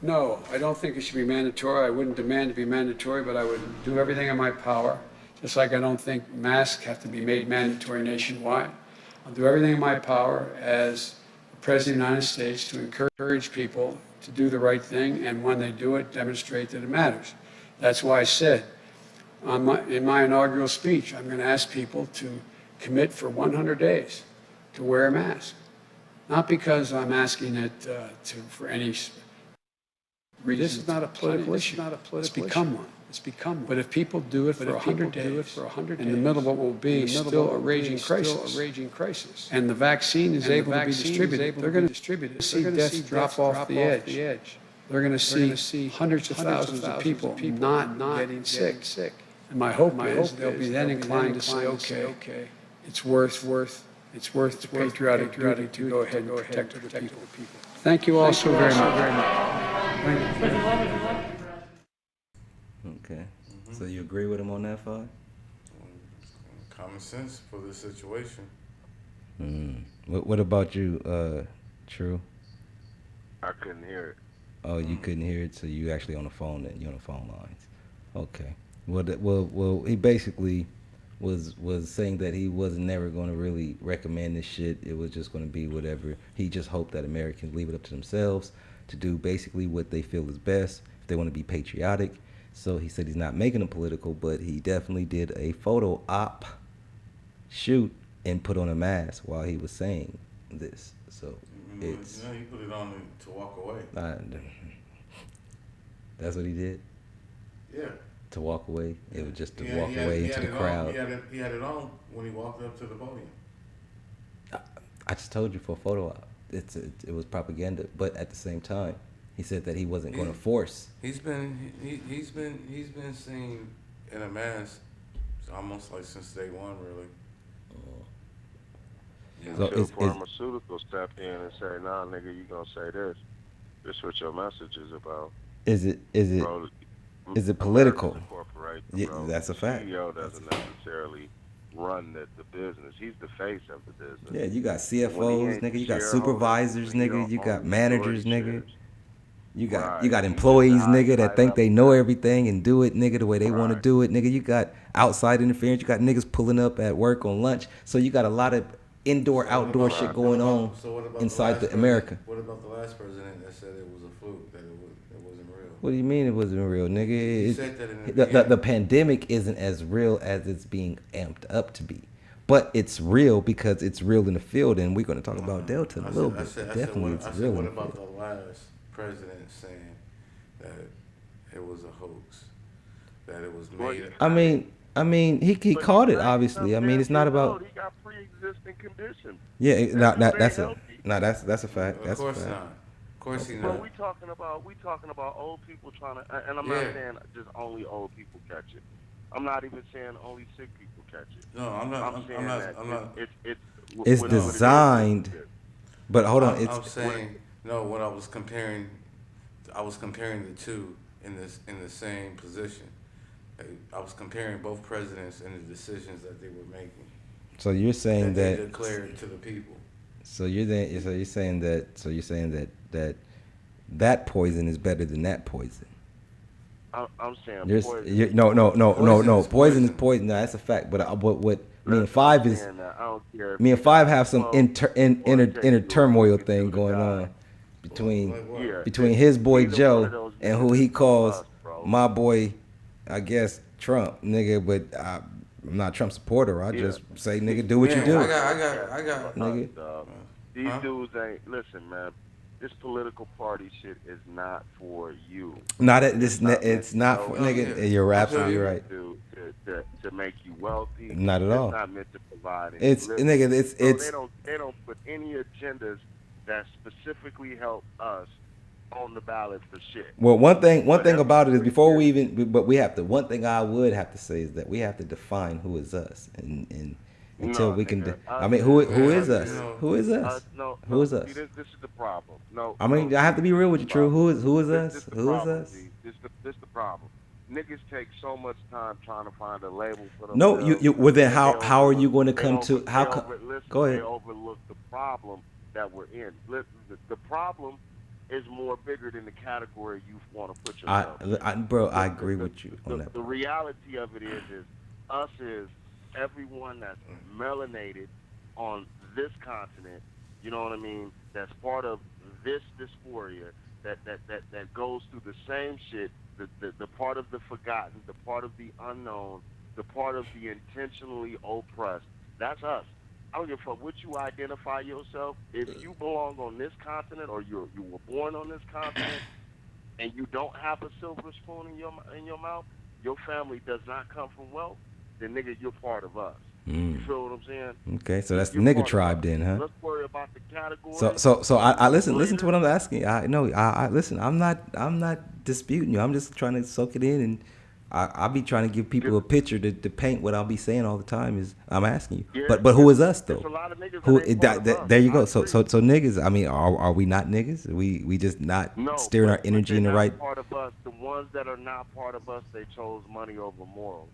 No, I don't think it should be mandatory. I wouldn't demand to be mandatory, but I would do everything in my power, just like I don't think masks have to be made mandatory nationwide. I'll do everything in my power as the President of the United States to encourage people to do the right thing, and when they do it, demonstrate that it matters. That's why I said in my inaugural speech, I'm going to ask people to commit for 100 days to wear a mask. Not because I'm asking it for any reason. This is not a political issue. It's become one. It's become one. But if people do it for 100 days, in the middle of what will be still a raging crisis, and the vaccine is able to be distributed, they're going to see deaths drop off the edge. They're going to see hundreds of thousands of people not getting sick. And my hope is they'll be then inclined to say, okay, it's worth the patriotic duty to go ahead and protect other people. Thank you all so very much. Okay. So you agree with him on that, Fod? Common sense for the situation. What about you, True? I couldn't hear it. Oh, you couldn't hear it, so you actually on the phone, and you're on the phone lines. Okay. Well, he basically was saying that he was never going to really recommend this shit. It was just going to be whatever. He just hoped that Americans leave it up to themselves to do basically what they feel is best if they want to be patriotic. So he said he's not making it political, but he definitely did a photo op shoot and put on a mask while he was saying this. So it's he put it on to walk away. That's what he did. Yeah. To walk away. It was just to walk away into the crowd. He had it on when he walked up to the podium. I just told you for a photo op. It was propaganda, but at the same time, he said that he wasn't going to force. He's been seen in a mask almost like since day one, really. Until pharmaceuticals step in and say, "Nah, nigga, you gonna say this? This what your message is about." Is it political? Yeah, that's a fact. The CEO doesn't necessarily run the business. He's the face of the business. Yeah, you got CFOs, nigga. You got supervisors, nigga. You got managers, nigga. You got employees, nigga, that think they know everything and do it, nigga, the way they want to do it, nigga. You got outside interference. You got niggas pulling up at work on lunch. So you got a lot of indoor, outdoor shit going on inside America. What about the last president that said it was a fluke, that it wasn't real? What do you mean it wasn't real, nigga? He said that in The pandemic isn't as real as it's being amped up to be. But it's real because it's real in the field, and we're going to talk about Delta in a little bit. Definitely, it's real. What about the last president saying that it was a hox, that it was made? I mean, he called it, obviously. I mean, it's not about. He got pre-existing conditions. Yeah, that's a fact. That's a fact. Not. Of course he But not. we talking about old people trying to, and I'm not saying just only old people catch it. I'm not even saying only sick people catch it. No, I'm not. It's designed, but hold on. I'm saying no. What I was comparing the two in the same position. I was comparing both presidents and the decisions that they were making. So you're saying that they declared to the people. So you're saying that poison is better than that poison. I'm saying poison. No. Poison is poison. No, that's a fact. But what me and Five is, me and Five have some inner turmoil thing going on between his boy Joe and who he calls my boy, I guess Trump, nigga. But I'm not a Trump supporter. I just say, nigga, do what you do. I got. Nigga. These dudes ain't. Listen, man. This political party shit is not for you. It's not for nigga. Yeah. You're absolutely right. To make you wealthy. Not at all. It's not meant to provide. It's nigga. It's. They don't put any agendas that specifically help us on the ballot for shit. Well, one thing about it is before we even, but we have to. One thing I would have to say is that we have to define who is us, and until we can. I mean, who is us? Who is us? Who is us? See, this is the problem. No. I mean, I have to be real with you, True. Who is us? Who is us? This the problem. Niggas take so much time trying to find a label for them. No, you. Well, then how are you going to come to how? Go ahead. They overlook the problem that we're in. The problem is more bigger than the category you want to put yourself in. Bro, I The agree with you on that the part. reality of it is us is everyone that's melanated on this continent. You know what I mean? That's part of this dysphoria that goes through the same shit. The part of the forgotten, the part of the unknown, the part of the intentionally oppressed. That's us. I don't give a fuck what you identify yourself. If you belong on this continent or you were born on this continent and you don't have a silver spoon in your mouth, your family does not come from wealth, then nigga, you're part of us. You feel what I'm saying? Okay, so that's the You're nigga part of us. tribe then, huh? Let's worry about the So category. I listen to Later. what I'm asking. I listen. I'm not disputing you. I'm just trying to soak it in, and I'll be trying to give people a picture to paint what I'll be saying all the time. Is I'm asking you, Yeah, but who is us it's though? a lot of niggas that Who ain't part of us. there you I go. agree. So niggas. I mean, are we not niggas? We just not No, steering our but energy they're in the not right. part of us. The ones that are not part of us, they chose money over morals.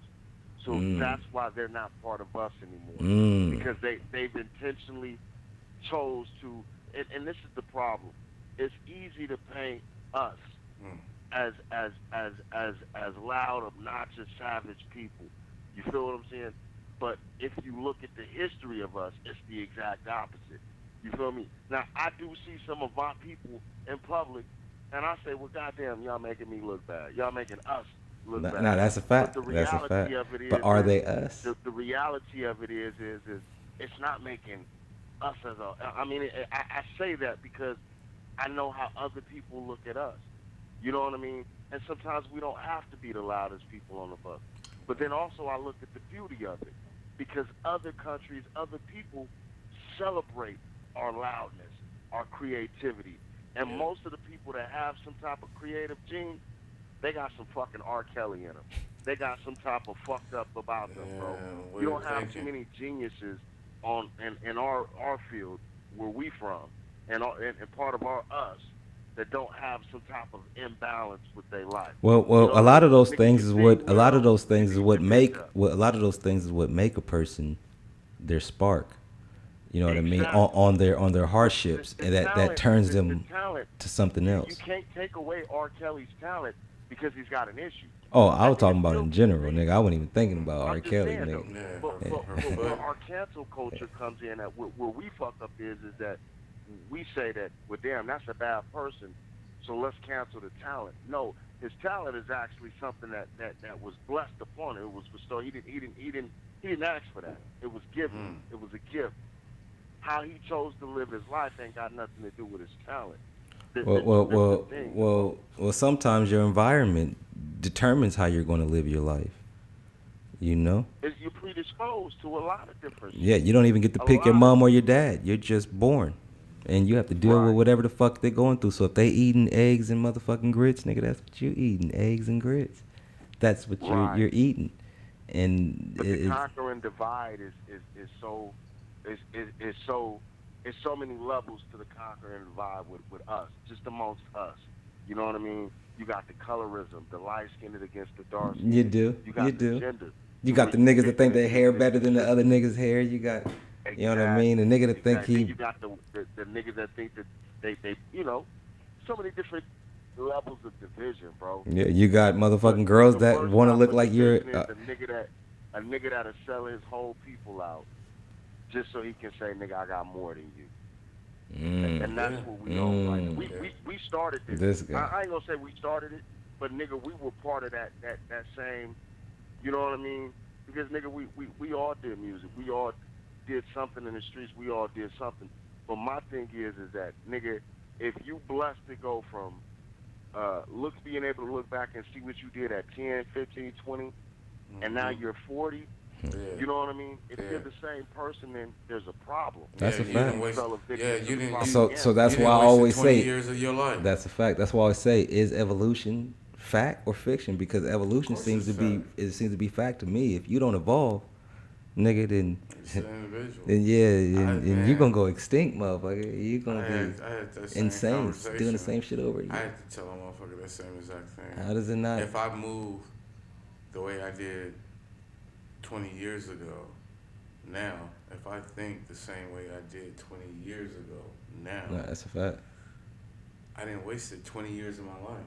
So that's why they're not part of us anymore. Because they've intentionally chose to, and this is the problem. It's easy to paint us as loud, obnoxious, savage people. You feel what I'm saying? But if you look at the history of us, it's the exact opposite. You feel me? Now I do see some of my people in public, and I say, well, goddamn, y'all making me look bad. Y'all making us look No, bad. that's a But fact. the That's a reality fact. of it But is, are they us? the reality of it is it's not making us as a. I mean, I say that because I know how other people look at us. You know what I mean? And sometimes we don't have to be the loudest people on the bus. But then also I look at the beauty of it because other countries, other people celebrate our loudness, our creativity. And most of the people that have some type of creative gene, they got some fucking R. Kelly in them. They got some type of fucked up about them, bro. Way You of don't have too thinking. many geniuses in our field where we from and part of our us that don't have some type of imbalance with their life. You Well, know a what I lot mean? of those Nigga, you things is sing what a lot of well, those things you is need what your bitch make up. what a lot of those things is what make a person their spark. You know what I mean? Exactly. On their hardships, The and that talent, turns the them talent, to something you else. can't take away R. Kelly's talent because he's got an issue. Oh, I That was nigga talking about still in can general, sing. nigga. I wasn't even thinking about I'm R. just Kelly, saying though. nigga. Yeah, But, her, but, her but where foot. our cancel culture comes in at where we fuck up is that we say that, well, damn, that's a bad person, so let's cancel the talent. No, his talent is actually something that was blessed upon him. It was bestowed. He didn't ask for that. It was given. It was a gift. How he chose to live his life ain't got nothing to do with his talent. That's the thing, bro. Well. Sometimes your environment determines how you're going to live your life. You know? Is you're predisposed to a lot of different Yeah, shit. you don't even get to A pick your lot of mom or shit. your dad. You're just born, and you have to deal with Right. whatever the fuck they're going through. So if they eating eggs and motherfucking grits, nigga, that's what you eating, eggs and grits. That's what Right. you're eating, and But the conquer and divide is so is so it's so many levels to the conquer and divide with us, just amongst us. You know what I mean? You got the colorism, the light skinned against the dark you skinned. do, You you got the do. gender. You To got where the you niggas that picking think and their hair choosing better than the just other niggas' hair. You got, you know what I mean? The exactly. nigga that think Exactly. Then he, you got the niggas that think that they so many different levels of division, bro. yeah, you got But motherfucking girls the that worst want to type look of like you're. division is a nigga that'll sell his whole people out just so he can say, nigga, I got more than you. And that's Yeah. what we don't like. Yeah. We started this. This guy. I ain't gonna say we started it, but nigga, we were part of that same. You know what I mean? Because nigga, we all did music. We all did something in the streets. We all did something. But my thing is that nigga, if you blessed to go from being able to look back and see what you did at 10, 15, 20, and now you're 40. Yeah. You know what I mean? If Yeah. you're the same person, then there's a problem. That's a you fact. didn't waste. Fell a victim Yeah, to you the didn't. problem So again. that's you why I didn't waste always 20 say years of your life. that's a fact. That's why I always say is evolution fact or fiction? Because evolution course seems to it's be fact. it seems to be fact to me. If you don't evolve, nigga, then It's an individual. then yeah, and you man. gonna go extinct, motherfucker. You I gonna had, be I had that same insane, conversation. doing the same shit over I again. had to tell a motherfucker that same exact thing. How does it not? If I moved the way I did 20 years ago, now, if I think the same way I did 20 years ago, now, Nah, that's a fact. I didn't waste 20 years of my life.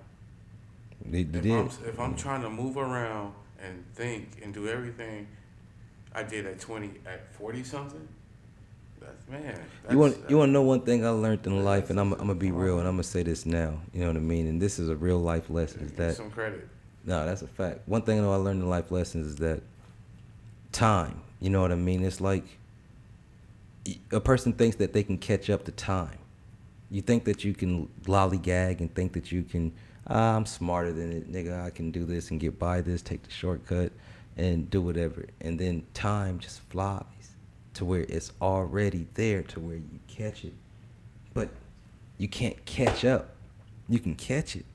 They did. If I'm trying to move around and think and do everything I did at 40 something, that's man. You want to know one thing I learned in life, and I'm gonna be real, and I'm gonna say this now. You know what I mean? And this is a real life lesson. Is that some credit? no, that's a fact. One thing I know I learned in life lessons is that time. You know what I mean? It's like a person thinks that they can catch up to time. You think that you can lollygag and think that you can. I'm smarter than it, nigga. I can do this and get by this, take the shortcut, and do whatever. And then time just flies to where it's already there, to where you catch it. But you can't catch up. You can catch it,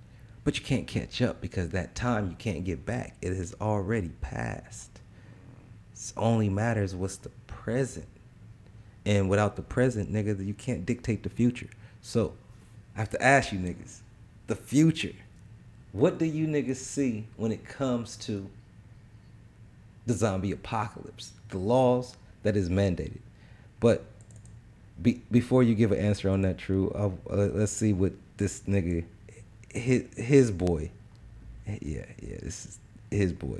but you can't catch up because that time you can't get back. It has already passed. It only matters what's the present. And without the present, nigga, you can't dictate the future. So I have to ask you niggas, the future. What do you niggas see when it comes to the zombie apocalypse? The laws that is mandated. But before you give an answer on that, True, let's see what this nigga, his boy. Yeah, this is his boy.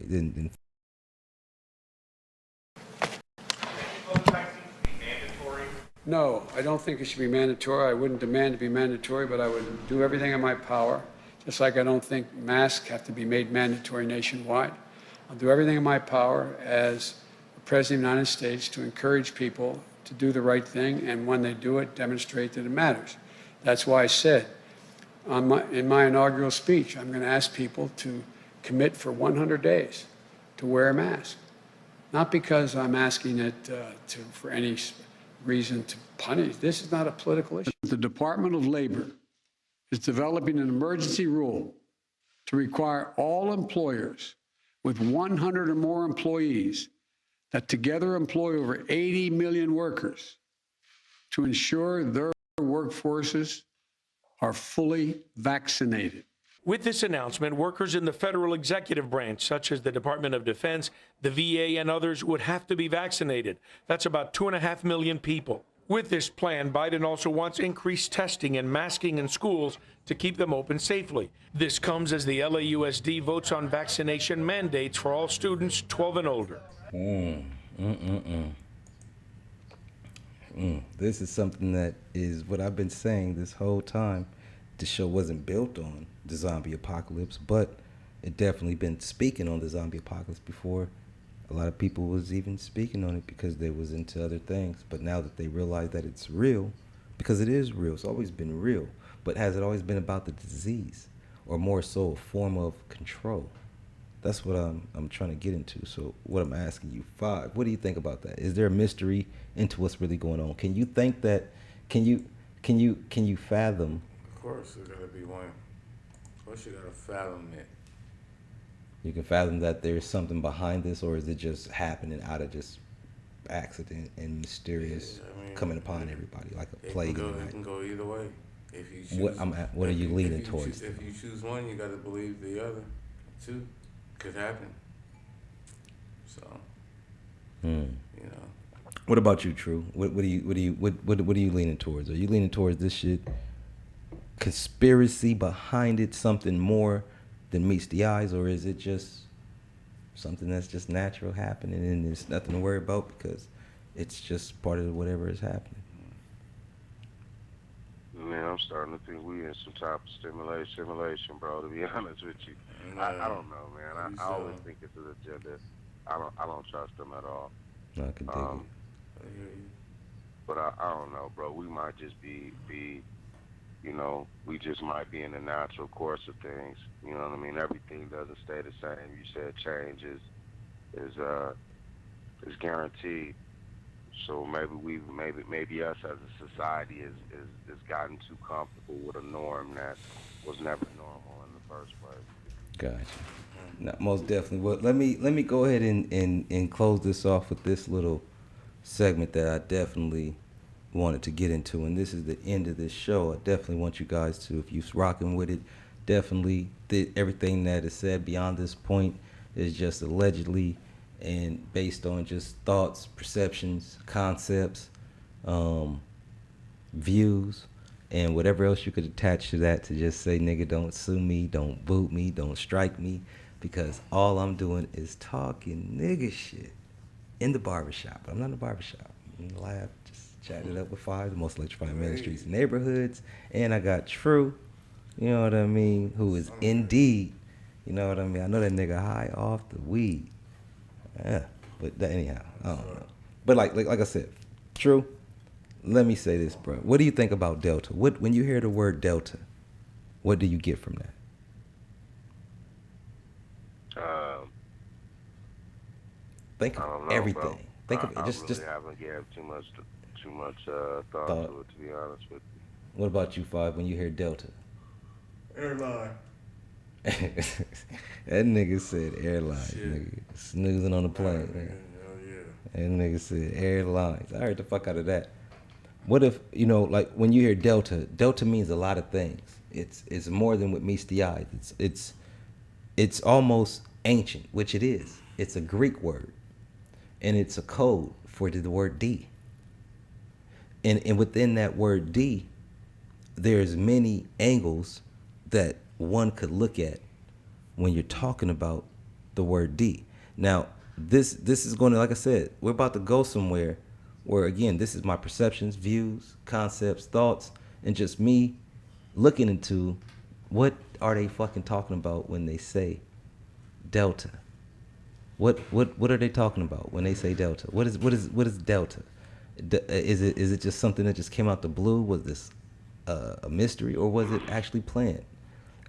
No, I don't think it should be mandatory. I wouldn't demand to be mandatory, but I would do everything in my power, just like I don't think masks have to be made mandatory nationwide. I'll do everything in my power as the President of the United States to encourage people to do the right thing, and when they do it, demonstrate that it matters. That's why I said in my inaugural speech, I'm going to ask people to commit for 100 days to wear a mask. Not because I'm asking it for any reason to punish. This is not a political issue. The Department of Labor is developing an emergency rule to require all employers with 100 or more employees that together employ over 80 million workers to ensure their workforces are fully vaccinated. With this announcement, workers in the federal executive branch, such as the Department of Defense, the VA, and others, would have to be vaccinated. That's about 2.5 million people. With this plan, Biden also wants increased testing and masking in schools to keep them open safely. This comes as the LAUSD votes on vaccination mandates for all students 12 and older. This is something that is what I've been saying this whole time. The show wasn't built on the zombie apocalypse, but it definitely been speaking on the zombie apocalypse before. A lot of people was even speaking on it because they was into other things. But now that they realize that it's real, because it is real, it's always been real. But has it always been about the disease, or more so a form of control? That's what I'm trying to get into. So what I'm asking you, Five, what do you think about that? Is there a mystery into what's really going on? Can you think that? Can you fathom? Of course, there's gotta be one. Of course, you gotta fathom it. You can fathom that there's something behind this, or is it just happening out of just accident and mysterious coming upon everybody like a plague? It can go either way. If you choose, what are you leaning towards? If you choose one, you got to believe the other. Too could happen. So, you know. What about you, True? What are you leaning towards? Are you leaning towards this shit? Conspiracy behind it, something more than meets the eyes, or is it just something that's just natural happening and there's nothing to worry about because it's just part of whatever is happening? Man, I'm starting to think we in some type of simulation, bro. To be honest with you, I don't know, man. I always think it's an agenda. I don't trust them at all. No, I can dig it. But I don't know, bro. We might just be, you know, we just might be in the natural course of things. You know what I mean? Everything doesn't stay the same. You said change is guaranteed. So maybe us as a society is gotten too comfortable with a norm that was never normal in the first place. Gotcha. No, most definitely. Well, let me go ahead and close this off with this little segment that I definitely wanted to get into, and this is the end of this show. I definitely want you guys to, if you're rocking with it, definitely everything that is said beyond this point is just allegedly and based on just thoughts, perceptions, concepts, views, and whatever else you could attach to that to just say, nigga, don't sue me, don't boot me, don't strike me, because all I'm doing is talking nigga shit in the barbershop. I'm not in the barbershop. I'm in the lab, just chatting it up with Five, the most electrifying man in the streets and neighborhoods. And I got True, you know what I mean, who is indeed, you know what I mean. I know that nigga high off the weed. Yeah, but anyhow, I don't know. But like I said, True, let me say this, bro. What do you think about Delta? When you hear the word Delta, what do you get from that? Think I of don't know, everything. bro. Think of it. I Just really haven't given too much thought to it, to be honest with you. What about you, Five? When you hear Delta, Airline. that nigga said airlines, Shit. nigga. Snoozing on the plane. Hell Man. yeah. That nigga said airlines. I heard the fuck out of that. What if, you know, like when you hear Delta, Delta means a lot of things. It's more than what meets the eye. It's almost ancient, which it is. It's a Greek word, and it's a code for the word D. And within that word D, there's many angles that one could look at when you're talking about the word D. Now, this is going to, like I said, we're about to go somewhere where, again, this is my perceptions, views, concepts, thoughts, and just me looking into what are they fucking talking about when they say Delta. What are they talking about when they say Delta? What is Delta? Is it just something that just came out the blue? Was this a mystery, or was it actually planned?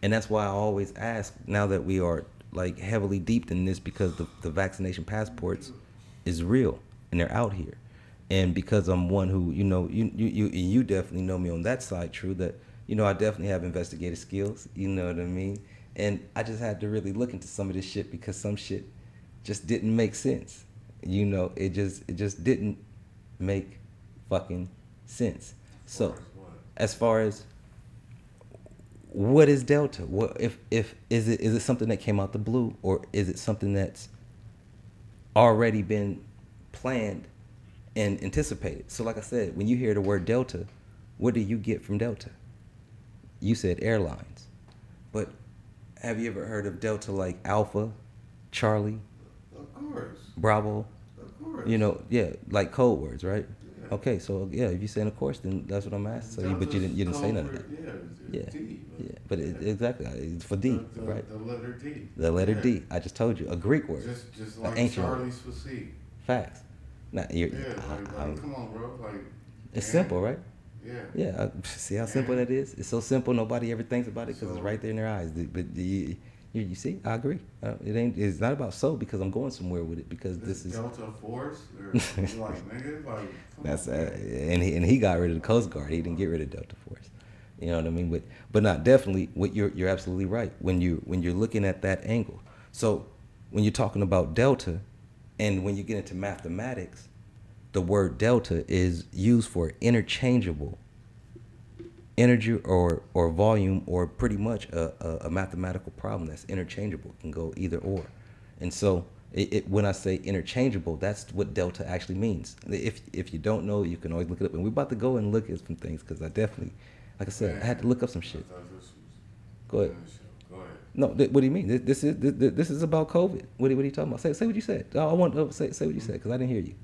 And that's why I always ask, now that we are like heavily deep in this, because the vaccination passports is real and they're out here. And because I'm one who, you know, you definitely know me on that side, True, that, you know, I definitely have investigative skills, you know what I mean? And I just had to really look into some of this shit, because some shit just didn't make sense. You know, it just didn't make fucking sense. So as far as what is Delta? What if is it something that came out the blue, or is it something that's already been planned and anticipated? So like I said, when you hear the word Delta, what do you get from Delta? You said airlines, but have you ever heard of Delta like Alpha, Charlie, Of course. Bravo? Of course. You know, yeah, like code words, right? Yeah. Okay, so yeah, if you're saying of course, then that's what I'm asking. So but you didn't say none of that. Yeah, Yeah, it's D, yeah, but exactly, it's for D, right? The letter D. The letter Yeah. D. I just told you, a Greek word, Just an like ancient word. Charlie's for C. Facts. Now, you're, Yeah, come on, bro. Like, it's man. simple, right? Yeah. Yeah. See how simple that is? It's so simple, nobody ever thinks about it because it's So- right there in their eyes. But you see, I agree. It's not about so, because I'm going somewhere with it, because this is. Delta Force? Or like, nigga, like, come That's on, man. and he got rid of the Coast Guard. He didn't get rid of Delta Force. You know what I mean? But not definitely. What you're absolutely right when you're looking at that angle. So when you're talking about Delta, and when you get into mathematics, the word Delta is used for interchangeable energy or volume, or pretty much a mathematical problem that's interchangeable. It can go either or. And so when I say interchangeable, that's what Delta actually means. If you don't know, you can always look it up. And we're about to go and look at some things, because I definitely, like I said, I had to look up some shit. Go ahead. Go ahead. No, what do you mean? This is about COVID. What are you talking about? Say what you said. I want to say what you said, because I didn't hear you.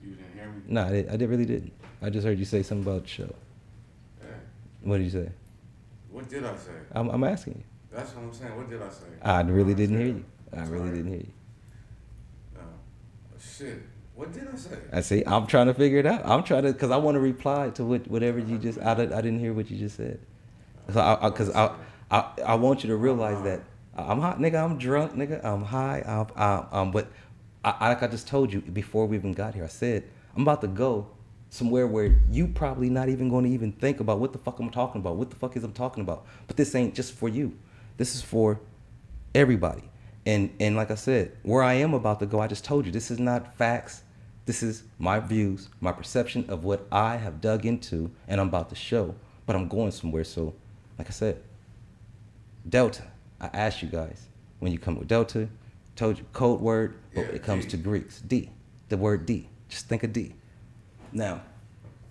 You didn't hear me? No, I really didn't. I just heard you say something about the show. Yeah. What did you say? What did I say? I'm asking you. That's what I'm saying. What did I say? I really didn't hear said- you. I I'm really sorry. didn't hear you. Shit. What did I say? I see. I'm trying to figure it out. I'm trying to, because I want to reply to whatever you just. I didn't hear what you just said. So because I want you to realize that I'm hot, nigga. I'm drunk, nigga. I'm high. But like I just told you before we even got here, I said I'm about to go somewhere where you probably not even going to even think about what the fuck I'm talking about. What the fuck is I'm talking about? But this ain't just for you. This is for everybody. And like I said, where I am about to go, I just told you, this is not facts. This is my views, my perception of what I have dug into, and I'm about to show. But I'm going somewhere. So, like I said, Delta. I asked you guys, when you come with Delta, told you code word, but Yeah, it comes D. to Greeks. D. The word D. Just think of D. Now,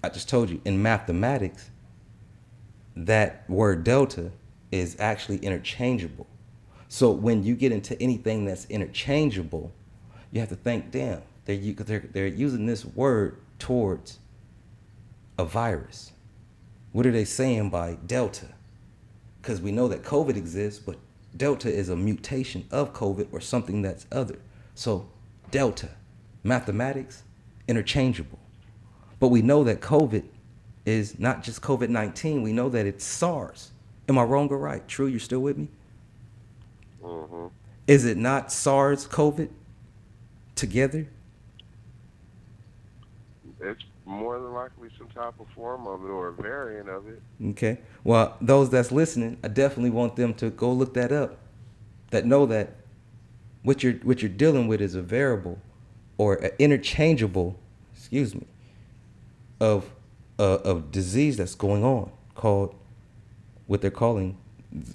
I just told you, in mathematics, that word Delta is actually interchangeable. So when you get into anything that's interchangeable, you have to think, damn, they're using this word towards a virus. What are they saying by Delta? Because we know that COVID exists, but Delta is a mutation of COVID or something that's other. So Delta, mathematics, interchangeable. But we know that COVID is not just COVID-19. We know that it's SARS. Am I wrong or right? True, you're still with me? Mm-hmm. Is it not SARS, COVID together? It's more than likely some type of form of it or a variant of it. Okay. Well, those that's listening, I definitely want them to go look that up. That know that what you're dealing with is a variable or an interchangeable, excuse me, of disease that's going on called what they're calling,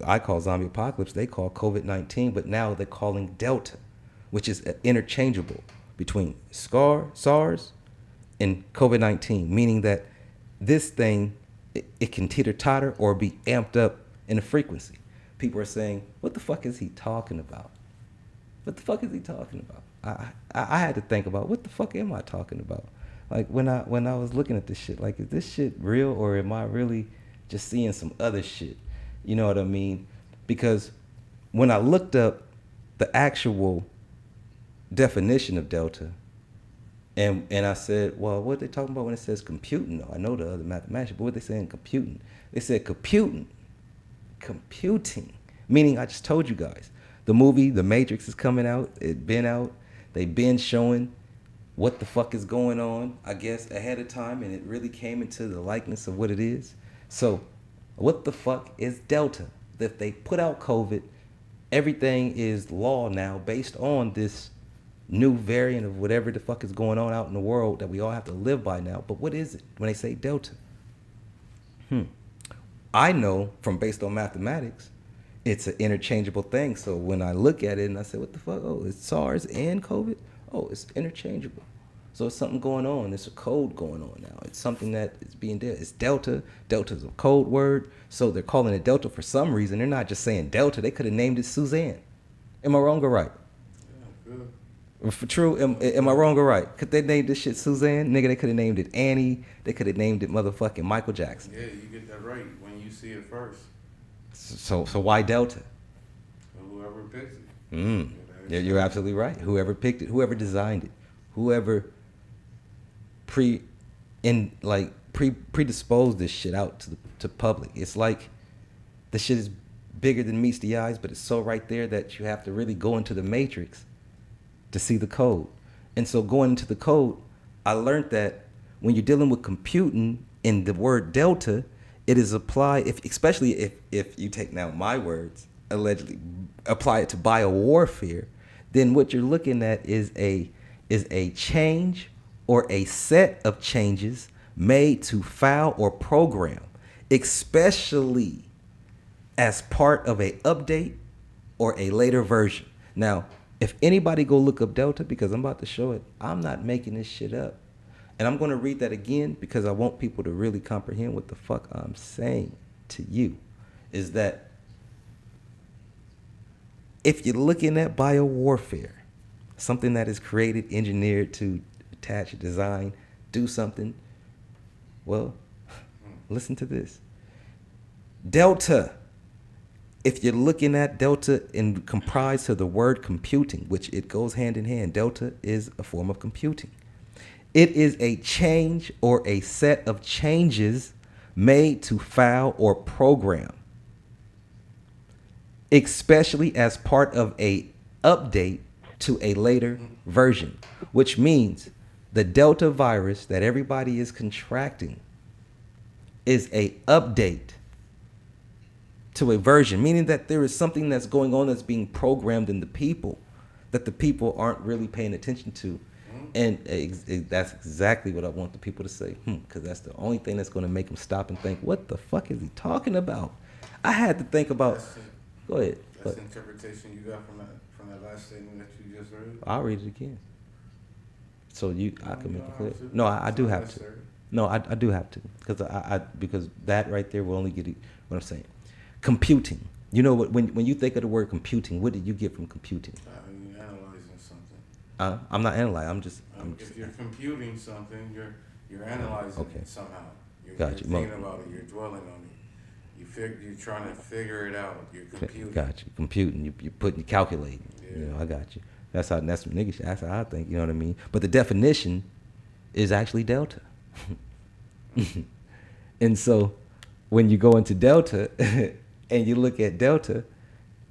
I call zombie apocalypse, they call COVID-19, but now they're calling Delta, which is interchangeable between SARS and COVID-19, meaning that this thing, it can teeter-totter or be amped up in the frequency. People are saying, what the fuck is he talking about? What the fuck is he talking about? I had to think about, what the fuck am I talking about? Like when I was looking at this shit, like, is this shit real or am I really just seeing some other shit? You know what I mean? Because when I looked up the actual definition of Delta, and I said, well, what are they talking about when it says computing? Though I know the other mathematicians, but what they saying computing? They said computing, meaning I just told you guys, the movie The Matrix is coming out. It's been out. They've been showing what the fuck is going on, I guess, ahead of time, and it really came into the likeness of what it is. So what the fuck is Delta? If they put out COVID, everything is law now based on this new variant of whatever the fuck is going on out in the world that we all have to live by now. But what is it when they say Delta? I know from based on mathematics, it's an interchangeable thing. So when I look at it and I say, what the fuck? Oh, it's SARS and COVID? Oh, it's interchangeable. So it's something going on. There's a code going on now. It's something that is being there. It's Delta. Delta's a code word. So they're calling it Delta for some reason. They're not just saying Delta. They could have named it Suzanne. Am I wrong or right? Yeah, good. For true, am I wrong or right? Could they name this shit Suzanne? Nigga, they could have named it Annie. They could have named it motherfucking Michael Jackson. Yeah, you get that right when you see it first. So why Delta? Whoever picks it. Yeah, you're absolutely right. Whoever picked it, whoever designed it, whoever predisposed this shit out to public. It's like the shit is bigger than meets the eyes, but it's so right there that you have to really go into the matrix to see the code. And so going into the code, I learned that when you're dealing with computing in the word Delta, it is applied, especially if you take now my words, allegedly apply it to biowarfare, then what you're looking at is a change or a set of changes made to file or program, especially as part of a update or a later version. Now, if anybody go look up Delta, because I'm about to show it, I'm not making this shit up. And I'm going to read that again because I want people to really comprehend what the fuck I'm saying to you. Is that if you're looking at biowarfare, something that is created, engineered to attach, design, do something, well, listen to this. Delta, if you're looking at Delta in comprised of the word computing, which it goes hand in hand, Delta is a form of computing. It is a change or a set of changes made to file or program, especially as part of a update to a later version, which means the Delta virus that everybody is contracting is a update to a version, meaning that there is something that's going on that's being programmed in the people that the people aren't really paying attention to. And that's exactly what I want the people to say, because that's the only thing that's going to make them stop and think, what the fuck is he talking about? I had to think about, go ahead. That's the interpretation you got from that last statement that you just read? I'll read it again. So I can make it clear. No, I do have to. No, I do have to because that right there will only get what I'm saying. Computing. You know what? When you think of the word computing, what did you get from computing? You're analyzing something. I'm not analyzing. If you're computing something, you're analyzing Okay. it somehow. You're Got you. thinking about it. You're dwelling on it. You're trying to figure it out. You're computing. Got you. Computing. You putting, calculating. Yeah. You know, I got you. That's how nigga shit. That's how I think. You know what I mean? But the definition is actually delta. And so, when you go into delta and you look at delta,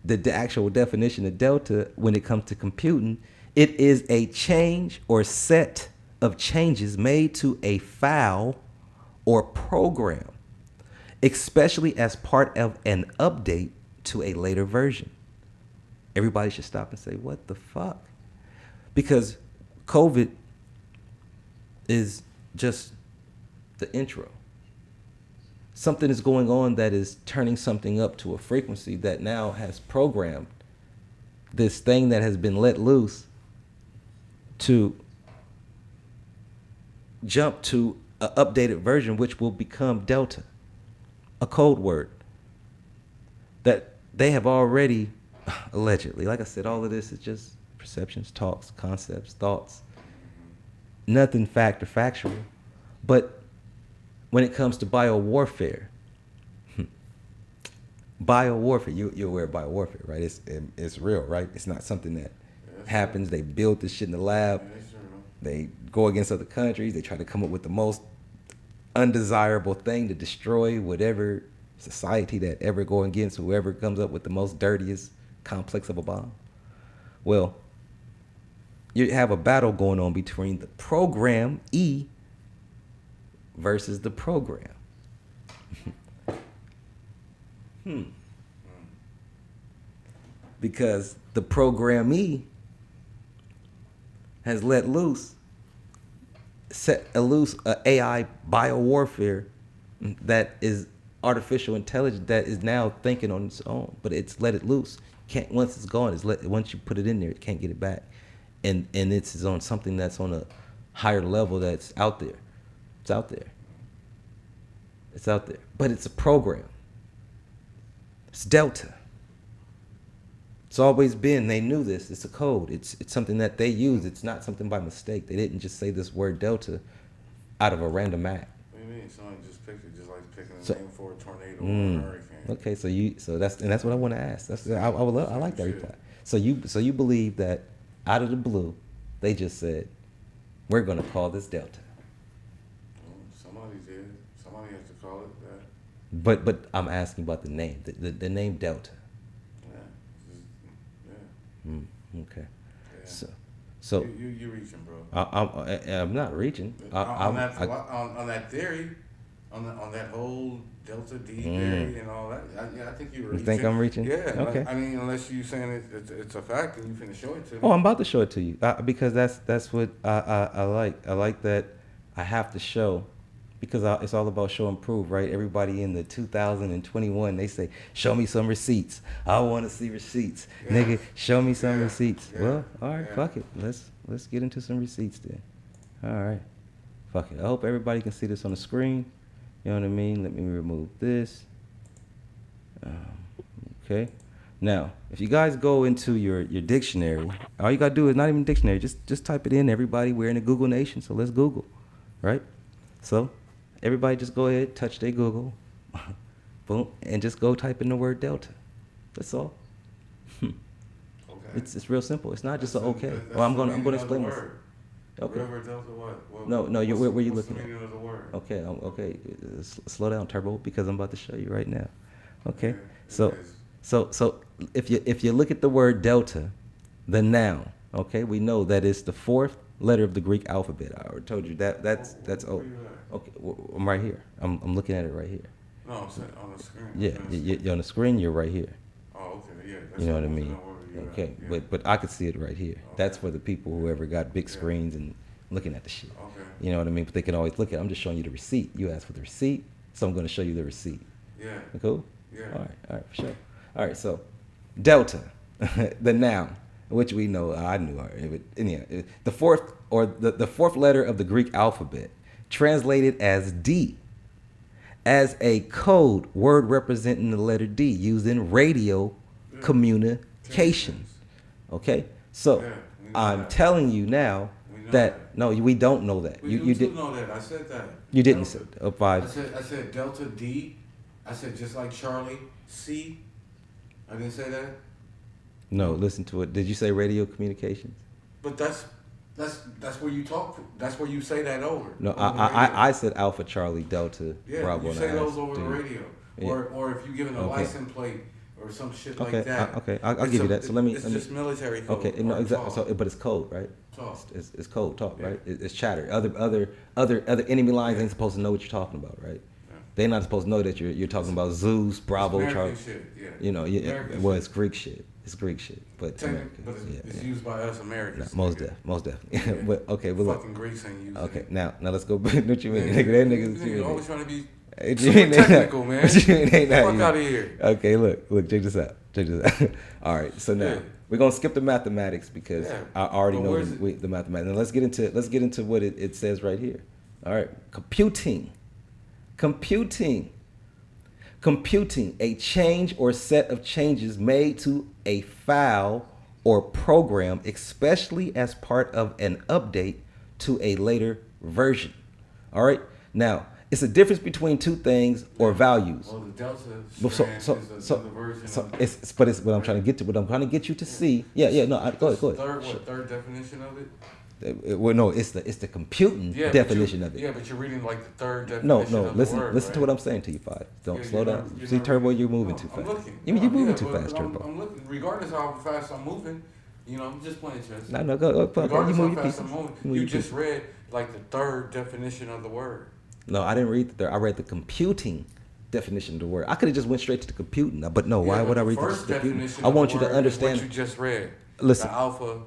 the actual definition of delta when it comes to computing, it is a change or set of changes made to a file or program, especially as part of an update to a later version. Everybody should stop and say, what the fuck? Because COVID is just the intro. Something is going on that is turning something up to a frequency that now has programmed this thing that has been let loose to jump to an updated version, which will become Delta, a code word that they have already, allegedly, like I said, all of this is just perceptions, talks, concepts, thoughts, nothing fact or factual. But when it comes to biowarfare, you're aware of biowarfare, right? It's real, right? It's not something that happens. They build this shit in the lab. They go against other countries. They try to come up with the most undesirable thing to destroy whatever society that ever go against whoever comes up with the most dirtiest complex of a bomb. Well, you have a battle going on between the program E versus the program. Because the programmee has let loose, set loose a AI biowarfare that is artificial intelligence that is now thinking on its own, but it's let it loose. Can't once it's gone, once you put it in there, it can't get it back, and it's on something that's on a higher level that's out there. It's out there. It's out there, but it's a program. It's Delta. It's always been. They knew this. It's a code. It's something that they use. It's not something by mistake. They didn't just say this word Delta out of a random act. What do you mean? Someone just picked it, just like picking a name for a tornado or a hurricane. Okay, that's what I want to ask. I like that reply. So you believe that out of the blue, they just said, we're going to call this Delta. Somebody did. Somebody has to call it that. But I'm asking about the name, the name Delta. Okay. Yeah. So you reaching, bro. I'm not reaching. On that theory, on that whole Delta D theory and all that. I think you're reaching. You think I'm reaching? Yeah. Okay. I mean, unless you're saying it's a fact and you finna show it to me. Oh, I'm about to show it to you because that's what I like. I like that I have to show because it's all about show and prove, right? Everybody in the 2021, they say, show me some receipts. I want to see receipts. Yeah. Nigga, show me some receipts. Yeah. Well, all right, fuck it. Let's get into some receipts then. All right. Fuck it. I hope everybody can see this on the screen. You know what I mean? Let me remove this. Okay. Now, if you guys go into your dictionary, all you got to do is not even dictionary. Just type it in. Everybody, we're in a Google nation, so let's Google, right? So everybody just go ahead, touch their Google, boom, and just go type in the word Delta. That's all. Okay. It's real simple. It's not just an okay. Well, I'm going to explain this. Okay. River Delta what? No, where you looking at? What's the meaning of the word? Okay, okay. Slow down, Turbo, because I'm about to show you right now. Okay. Okay. So if you look at the word Delta, the noun, okay, we know that it's the fourth letter of the Greek alphabet. I already told you that's Where you at? okay. I'm right here. I'm looking at it right here. No, I'm saying on the screen. Yeah, you're on the screen. You're right here. Oh, okay, yeah. You know what I mean? Okay, yeah. but I could see it right here. Okay. That's for the people who ever got big screens and looking at the shit. Okay. You know what I mean? But they can always look at it. I'm just showing you the receipt. You asked for the receipt, so I'm going to show you the receipt. Yeah. Cool? Yeah. All right, for sure. All right, so Delta, the noun, which we know, I knew already. The fourth letter of the Greek alphabet translated as D, as a code word representing the letter D used in radio communication. Okay, so Yeah, we know I'm that. telling you now We know that no, we don't know that. We did. know that. I said that. You didn't Delta. say five. I said Delta D. I said just like Charlie C. I didn't say that. No, listen to it. Did you say radio communications? But that's where you talk. That's where you say that over. No, over the radio. I said Alpha Charlie Delta Yeah, Bravo. you and say I those asked, over the do you- radio, Yeah. or if you give it a Okay. license plate or some shit Okay, like that. I'll It's give you that. So let me. It's let me just military code. okay, no, or exactly. talk. So, but it's code, right? Talk. It's code talk, Yeah. right? It's chatter. Other enemy lines ain't supposed to know what you're talking about, right? Yeah. They're not supposed to know that you're talking about Zeus, Bravo, It's Charlie. American shit, yeah. You know, American well, shit. it's Greek shit. It's Greek shit, but Technically, American. but it's yeah. used by us Americans. Most nigga. definitely. Yeah. But okay, but look. Fucking Greeks ain't using Okay, it. now let's go. What you mean, Yeah, nigga? That nigga, nigga's nigga always trying to be Hey, super Gene, they not- technical, man. What you mean they not Fuck you? out of here. Okay, look, check this out. All right, so now Yeah. we're gonna skip the mathematics because Yeah. I already But know where's the mathematics. And let's get into what it says right here. All right, computing, a change or set of changes made to a file or program, especially as part of an update to a later version. All right, now it's a difference between two things or values. Well, the Delta But strand is the version of it's what I'm trying to get to. What I'm trying to get you to see. Yeah. No, go ahead. Third definition of it? Well, no, it's the computing Yeah, definition of it. Yeah, but you're reading like the third definition No, of the listen word, to right? what I'm saying to you, Five. Don't Yeah, slow you're down. not- you're See, not Turbo, reading- you're moving No, too I'm fast. looking. You're No, moving yeah, too but fast, I'm Turbo. looking, regardless how fast I'm moving, I'm just playing chess. No, go. You Regardless move how your fast pieces. I'm moving, move you your just pieces. read like the third definition of the word. No, I didn't read the third. I read the computing definition of the word. I could have just went straight to the computing, but no. Why Yeah, would but I the read the first computing? definition I of the want you to word is understand. what you just read. Listen. The alpha.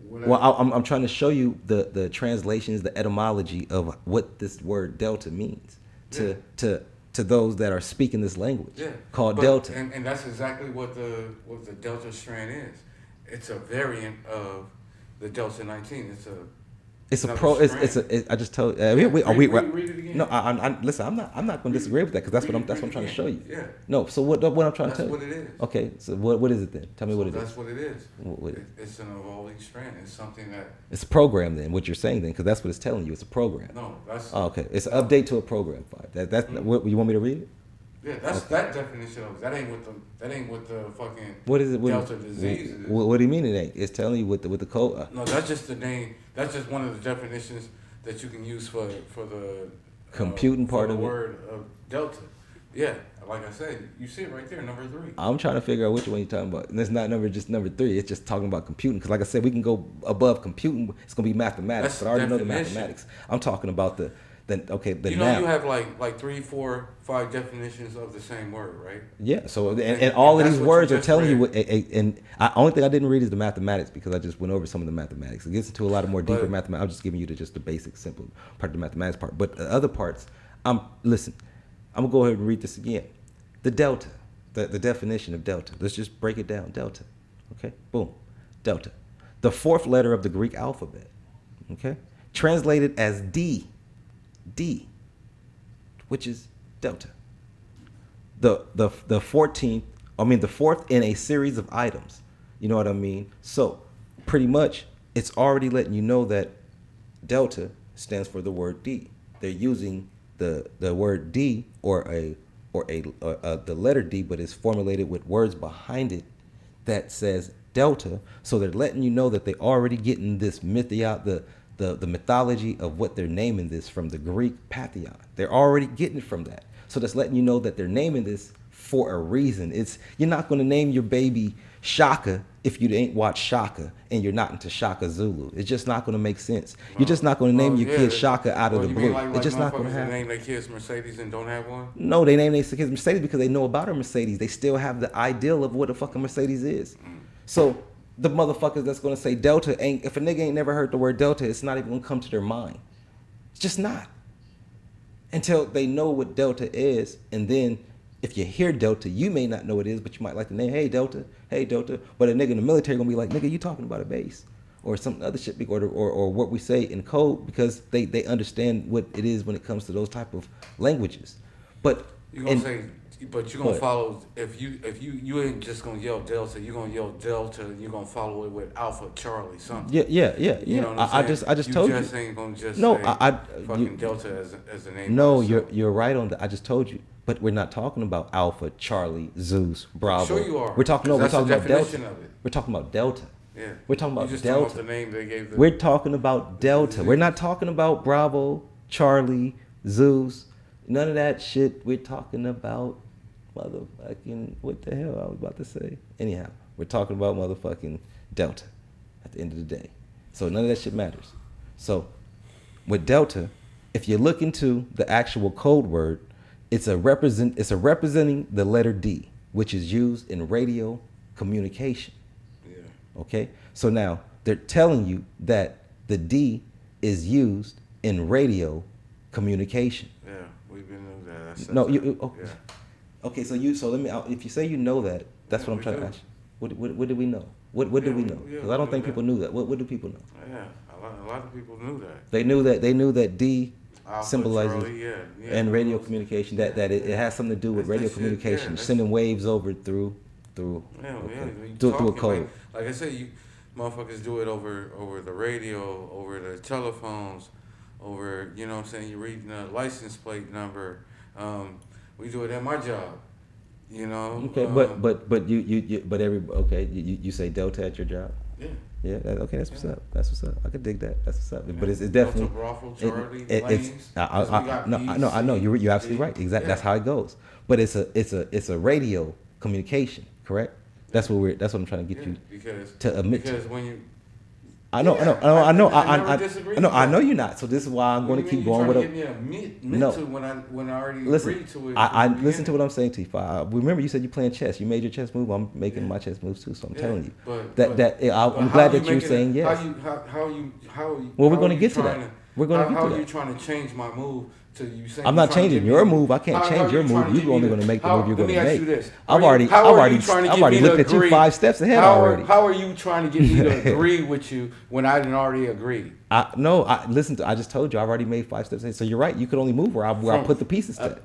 Whatever. Well, I'm trying to show you the translations, the etymology of what this word delta means to those that are speaking this language Yeah. called But- delta. And that's exactly what the Delta strand is. It's a variant of the Delta 19. It's a another pro. strand. I just told. Yeah, Are we? read it again. No, listen. I'm not going to disagree with that because that's what I'm trying to show you. Yeah. No. So what I'm trying That's to tell what you. it is. Okay. So what is it then? Tell me what it That's is. what it is. What- It's an evolving strand. It's something that It's a program then. What you're saying then, because that's what it's telling you. It's a program. no. That's Oh, okay. It's an update to a program. Five. That's what you want me to read it. yeah. That's that definition of it. That ain't what the fucking What is it? Delta disease is. What do you mean it ain't? It's telling you what the code. No, that's just the name. That's just one of the definitions that you can use for the Computing part for of the it? word of Delta. Yeah, like I said, you see it right there, number 3. I'm trying to figure out which one you're talking about. And it's not number 3. It's just talking about computing. Because like I said, we can go above computing. It's going to be mathematics. That's But I already know the definition. mathematics. I'm talking about the You know, now. you have like 3, 4, 5 definitions of the same word, right? Yeah. So and And all of that's these what you words are just telling you read. what. And only thing I didn't read is the mathematics because I just went over some of the mathematics. It gets into a lot of more deeper But- mathematics. I'm just giving you just the basic, simple part of the mathematics part. But the other parts, listen. I'm gonna go ahead and read this again. The delta, the definition of delta. Let's just break it down. Delta. Okay. Boom. Delta. The 4th letter of the Greek alphabet. Okay. Translated as D, which is delta. The 14th, the 4th in a series of items. You know what I mean? So pretty much it's already letting you know that delta stands for the word D. They're using the word D or the letter D, but it's formulated with words behind it that says delta. So they're letting you know that they're already getting this the mythology of what they're naming this from the Greek pantheon. They're already getting it from that. So that's letting you know that they're naming this for a reason. You're not going to name your baby Shaka if you ain't watched Shaka and you're not into Shaka Zulu. It's just not going to make sense. You're just not going to name your kid Shaka out of the you blue. mean like It's just not going to motherfuckers that happen. name their kids Mercedes and don't have one? No, they name their kids Mercedes because they know about a Mercedes. They still have the ideal of what a fucking Mercedes is. So the motherfuckers that's going to say Delta if a nigga ain't never heard the word Delta, it's not even going to come to their mind. It's just not. Until they know what Delta is, and then if you hear Delta, you may not know what it is, but you might like the name, hey Delta, but a nigga in the military gonna be like, nigga, you talking about a base. or some other shit, or what we say in code, because they understand what it is when it comes to those type of languages. But You gonna say, but you gonna But- follow if you ain't just gonna yell Delta. You gonna yell Delta. And you gonna follow it with Alpha Charlie something. yeah. You know what I'm I saying? just told you. You just ain't gonna just No, say fucking you, Delta as the name. no, by itself. you're right on that. I just told you. But we're not talking about Alpha, Charlie, Zeus, Bravo. Sure you are. We're talking. No, we're 'Cause that's talking the about Delta. definition of it. We're talking about Delta. Yeah. We're talking about You just Delta. talking about the name they gave the. We're talking about Delta. We're not talking about Bravo, Charlie, Zeus, none of that shit. We're talking about motherfucking, what the hell I was about to say. Anyhow, we're talking about motherfucking Delta at the end of the day. So none of that shit matters. So with Delta, if you look into the actual code word, it's a representing the letter D, which is used in radio communication. Yeah. Okay, so now they're telling you that the D is used in radio communication. Yeah. We've been knew that. I said No, that. you. Yeah. Okay, so let me. If you say you know that, that's Yeah, what I'm we trying do. to ask you. What do we know? What do Yeah, we know? yeah, Because I don't we think know people that. knew that. What do people know? Yeah. A lot of people knew that. They knew that D Alpha, symbolizes Charlie, yeah. and radio those- communication, that it has something to do with That's radio that shit, communication, yeah, that's- sending waves over through Yeah, okay. yeah. You through a talking, code. Like I said, you motherfuckers do it over the radio, over the telephones, over, you know what I'm saying, you reading a license plate number. We do it at my job. You know. Okay, but you say Delta at your job. Yeah. Yeah, okay, that's what's Yeah. up. That's what's up. I could dig that. That's what's up. But it's Delta, definitely Bravo, Charlie, it's Lanes, 'cause we got B, I know. C, You're absolutely right. D. Exactly. Yeah. That's how it goes. But it's a radio communication, correct? That's what I'm trying to get you because to admit to. because when you I know. I never I disagree know. with I that. know you're not. So this is why I'm going to keep going with it. it. Give me a No. mental when I already Listen, agreed to it. I from the listen to beginning. what I'm saying to you. Remember, you said you're playing chess. You made your chess move. I'm making Yeah. my chess moves too. So I'm Yeah, telling you but- that but- I'm But glad how that you're making saying it- yes. How you Well, we're how gonna you get to trying that. We're gonna get how to you that. trying to change my move to you saying I'm you not trying to changing get your me to- move. I can't how change you your trying move. You're get me only to- going to make the how- move you're let going me to ask make. you this. I've How are already you trying to get me to looked at you agree? 5 steps ahead already. How are you trying to get me to agree with you when I didn't already agree? Listen. I just told you. I've already made 5 steps ahead. So you're right. You could only move where I From- put the pieces to.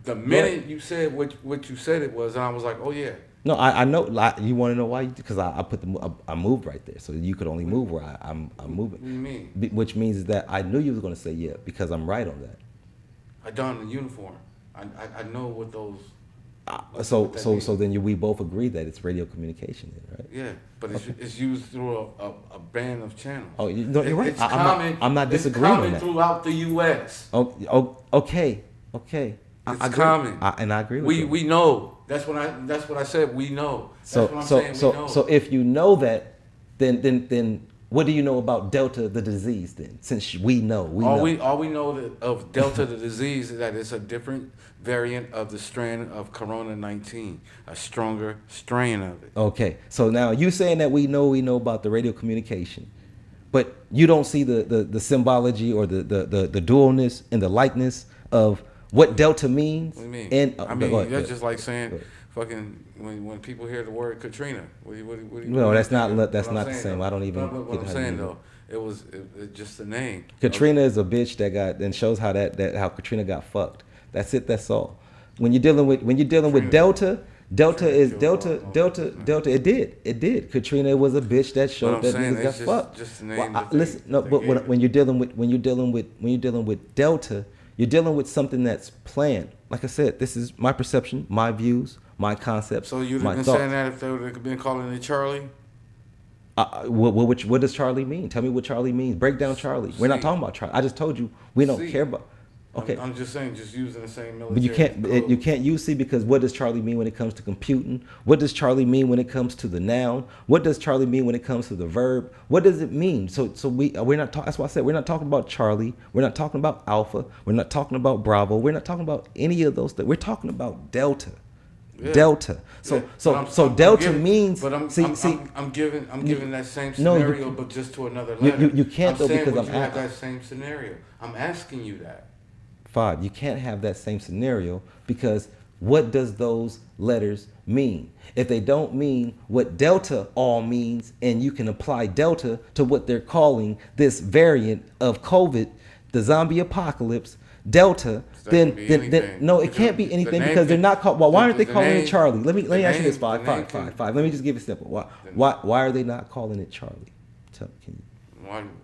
The minute you said what you said it was, and I was like, oh yeah. No, I know. You want to know why? Because I moved right there, so you could only move where I'm moving. What do you mean? Which means that I knew you was going to say yeah because I'm right on that. I donned the uniform. I know what those. So that means. then we both agree that it's radio communication, then, right? Yeah, but it's used through a band of channels. Oh, no, you're right. It's I'm common. I'm not it's disagreeing on common that. throughout the U.S. Okay. It's I agree. common. And I agree with you. We know. That's what I said. We know. That's So what I'm saying. We know. so if you know that, then what do you know about Delta the disease then? Since we know, all we know of Delta the disease is that it's a different variant of the strain of Corona 19, a stronger strain of it. Okay, so now you saying that we know about the radio communication, but you don't see the symbology or the dualness and the likeness of what Delta means. What do you mean? And I go mean, ahead, that's go just ahead. like saying, Go ahead. fucking, when people hear the word Katrina. No, that's not the same. I don't even But what get I'm how saying you- though, it was just a name. Katrina is a bitch that got and shows how how Katrina got fucked. That's it. That's all. When you're dealing with Delta. Delta. It did. Katrina was a bitch that showed that saying niggas got it's fucked. just the name Well, that they- listen, no, they but gave when you're dealing with Delta, you're dealing with something that's planned. Like I said, this is my perception, my views, my concepts, So you'd my have been thoughts. saying that if they would have been calling it Charlie? What does Charlie mean? Tell me what Charlie means. Break down Charlie. We're not See. talking about Charlie. I just told you we don't See. care about. Okay, I'm just saying, just using the same military. but you can't use C because what does Charlie mean when it comes to computing? What does Charlie mean when it comes to the noun? What does Charlie mean when it comes to the verb? What does it mean? So we're not talking. That's why I said we're not talking about Charlie. We're not talking about Alpha. We're not talking about Bravo. We're not talking about any of those things. We're talking about Delta. Yeah. Delta. Yeah, but I'm Delta giving- means. But I'm giving that same No, you- scenario, but just to another letter. you can't, I'm though, saying, because would I'm you have at- that same scenario. I'm asking you that. Five. You can't have that same scenario because what does those letters mean? If they don't mean what Delta all means, and you can apply Delta to what they're calling this variant of COVID, the zombie apocalypse, Delta, then no, it can't be anything because they're not called. Well, why aren't they calling it Charlie? Let me ask you this, five. Let me just give it simple. Why are they not calling it Charlie? Can you?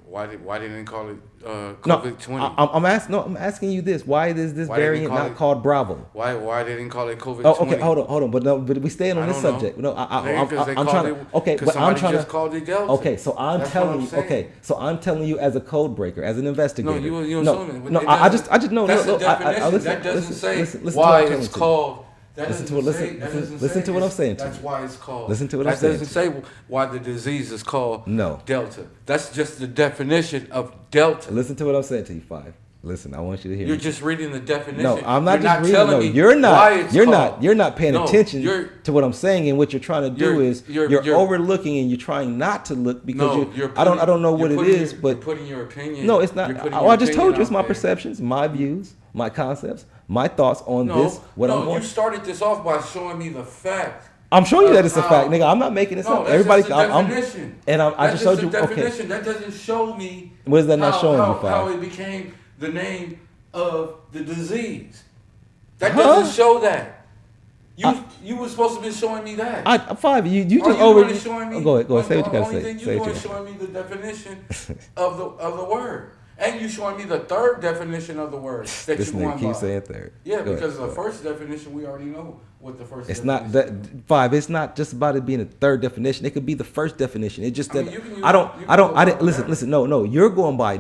Why didn't they call it COVID-20? No, I'm asking you this. Why is this variant not called Bravo? Why they didn't call it COVID-20? Oh, okay, hold on. But we staying on this subject. No, I'm trying to. Okay, but I'm trying to. Called it Delta. Okay, so I'm telling you. Okay, so I'm telling you as a code breaker, as an investigator. No, you no, I just no. That's No, the definition. listen, that doesn't say listen why it's called. Listen to what I'm saying to you. That's why it's called. Listen to what I'm saying. That doesn't say why the disease is called No. Delta. That's just the definition of Delta. Listen to what I'm saying to you, Five. Listen, I want you to hear You're me. just reading the definition. No, I'm not just reading. Telling No, me you're not. Why it's called. You're not paying attention you're- to what I'm saying, and what you're trying to do is you're overlooking and you're trying not to look because I don't know what it is, but you're putting your opinion. no, it's not. I just told you it's my perceptions, my views, my concepts, my thoughts on this. You started this off by showing me the fact. I'm showing you that it's a fact, nigga. I'm not making this up. Everybody, just the definition. I just showed you. Okay, That doesn't show me. what is that not showing you, Five? How it became the name of the disease. That doesn't show that. You were supposed to be showing me that. Five, you just over. Showing me, go ahead. Say what you gotta say. The only thing you're doing is showing me the definition of the word. And you showing me the third definition of the word that this you want. This nigga keeps saying third. Yeah, because the first definition we already know what the first. It's definition not that Five. It's not just about it being a third definition. It could be the first definition. It's just that I didn't listen. No. You're going by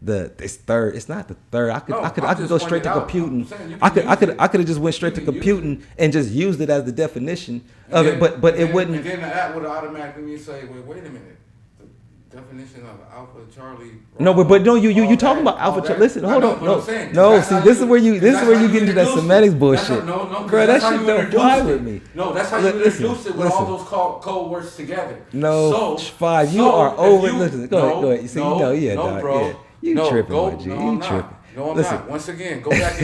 it's third. It's not the third. I could go straight to computing. I could have just went straight to computing and just used it as the definition of it. But it wouldn't. And then the app would automatically say, wait a minute. Definition of Alpha Charlie. No, but no, you talking about Alpha Charlie. Listen, hold on, no. See, this is where you get into that semantics bullshit. Bro, that shit don't fly with me. No, that's how you introduce it with all those code words together. No, Five, you are over. Listen, go ahead. You see, dog. Yeah, you tripping, my G. You tripping. No, I'm not. Once again, go back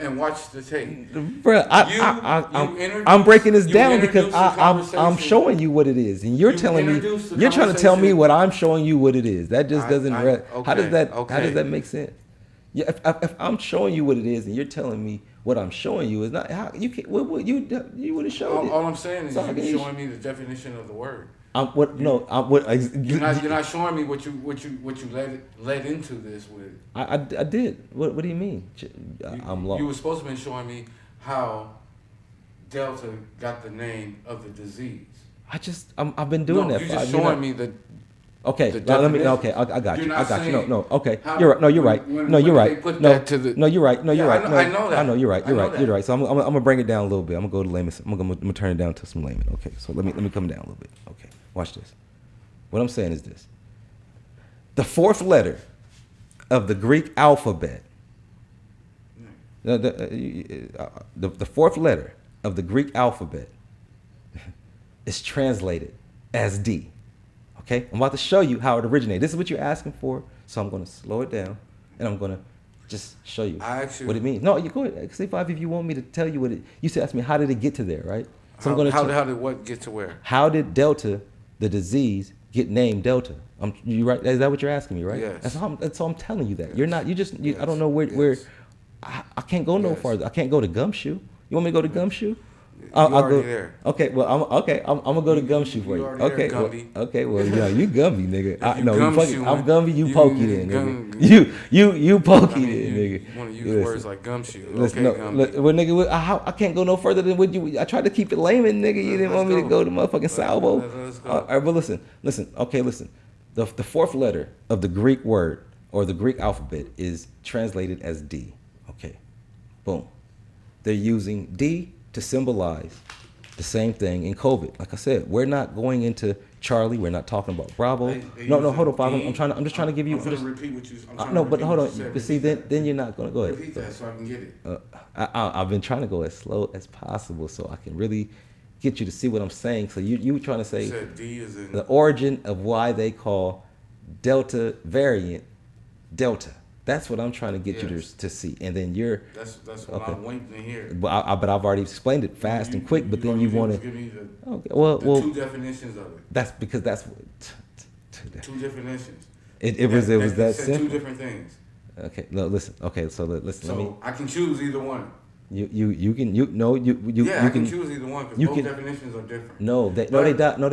and watch the tape. Bro, I'm breaking this down because I'm showing you what it is, and you're telling me you're trying to tell me what I'm showing you what it is. That just doesn't. How does that make sense? Yeah, if I'm showing you what it is, and you're telling me what I'm showing you is not how you can. You would have showed it. All I'm saying is you're showing me the definition of the word. You're not showing me what you led into this with. I did. What do you mean? I'm lost. You were supposed to be showing me how Delta got the name of the disease. I've been doing that. You're just showing me the. Okay, let me. Okay, I got you. I got you. No. Okay, you're right. No, you're right. You're right. No, you're right. I know that. I know you're right. You're right. So I'm gonna bring it down a little bit. I'm gonna go to layman. I'm gonna turn it down to some layman. Okay, so let me come down a little bit. Okay, watch this. What I'm saying is this: the fourth letter of the Greek alphabet. The fourth letter of the Greek alphabet is translated as D. Okay, I'm about to show you how it originated. This is what you're asking for, so I'm going to slow it down, and I'm going to just show you what it means. No, you go ahead. Say Five if you want me to tell you what it. You said ask me how did it get to there, right? So I'm going to. How did what get to where? How did Delta, the disease, get named Delta? You right? Is that what you're asking me, right? Yes. That's all I'm telling you that. Yes. You're not. You just. I don't know where. I can't go no farther. I can't go to Gumshoe. You want me to go to Gumshoe? I'll go there. Okay, well, I'm gonna go to Gumshoe for you. Okay, you Gumby, nigga. I'm Gumby, you Pokey then, nigga. You Pokey then, nigga. You want to use words like Gumshoe. Well, nigga, I can't go no further than what you. I tried to keep it layman, nigga. You didn't want me to go to motherfucking Salvo. Let's go. All right, but listen. Okay, listen. The fourth letter of the Greek word or the Greek alphabet is translated as D. Okay, boom. They're using D to symbolize the same thing in COVID. Like I said, we're not going into Charlie. We're not talking about Bravo. No, hold on, Five. I'm just trying to give you. I'm trying to repeat what you. No, but hold on. But see, then you're not gonna go ahead. Repeat that so I can get it. I've been trying to go as slow as possible so I can really get you to see what I'm saying. So you were trying to say D is in the origin of why they call Delta variant Delta. That's what I'm trying to get you to see, and then you're. That's what I'm waiting to hear. But but I've already explained it fast and quick. But then you want to. Give me Well, two definitions of it. That's because that's Two definitions. It was that said simple. two different things. Okay, no, listen. Okay, so listen. So let me. I can choose either one. You can Yeah, you I can can choose either one because both definitions are different. No, they're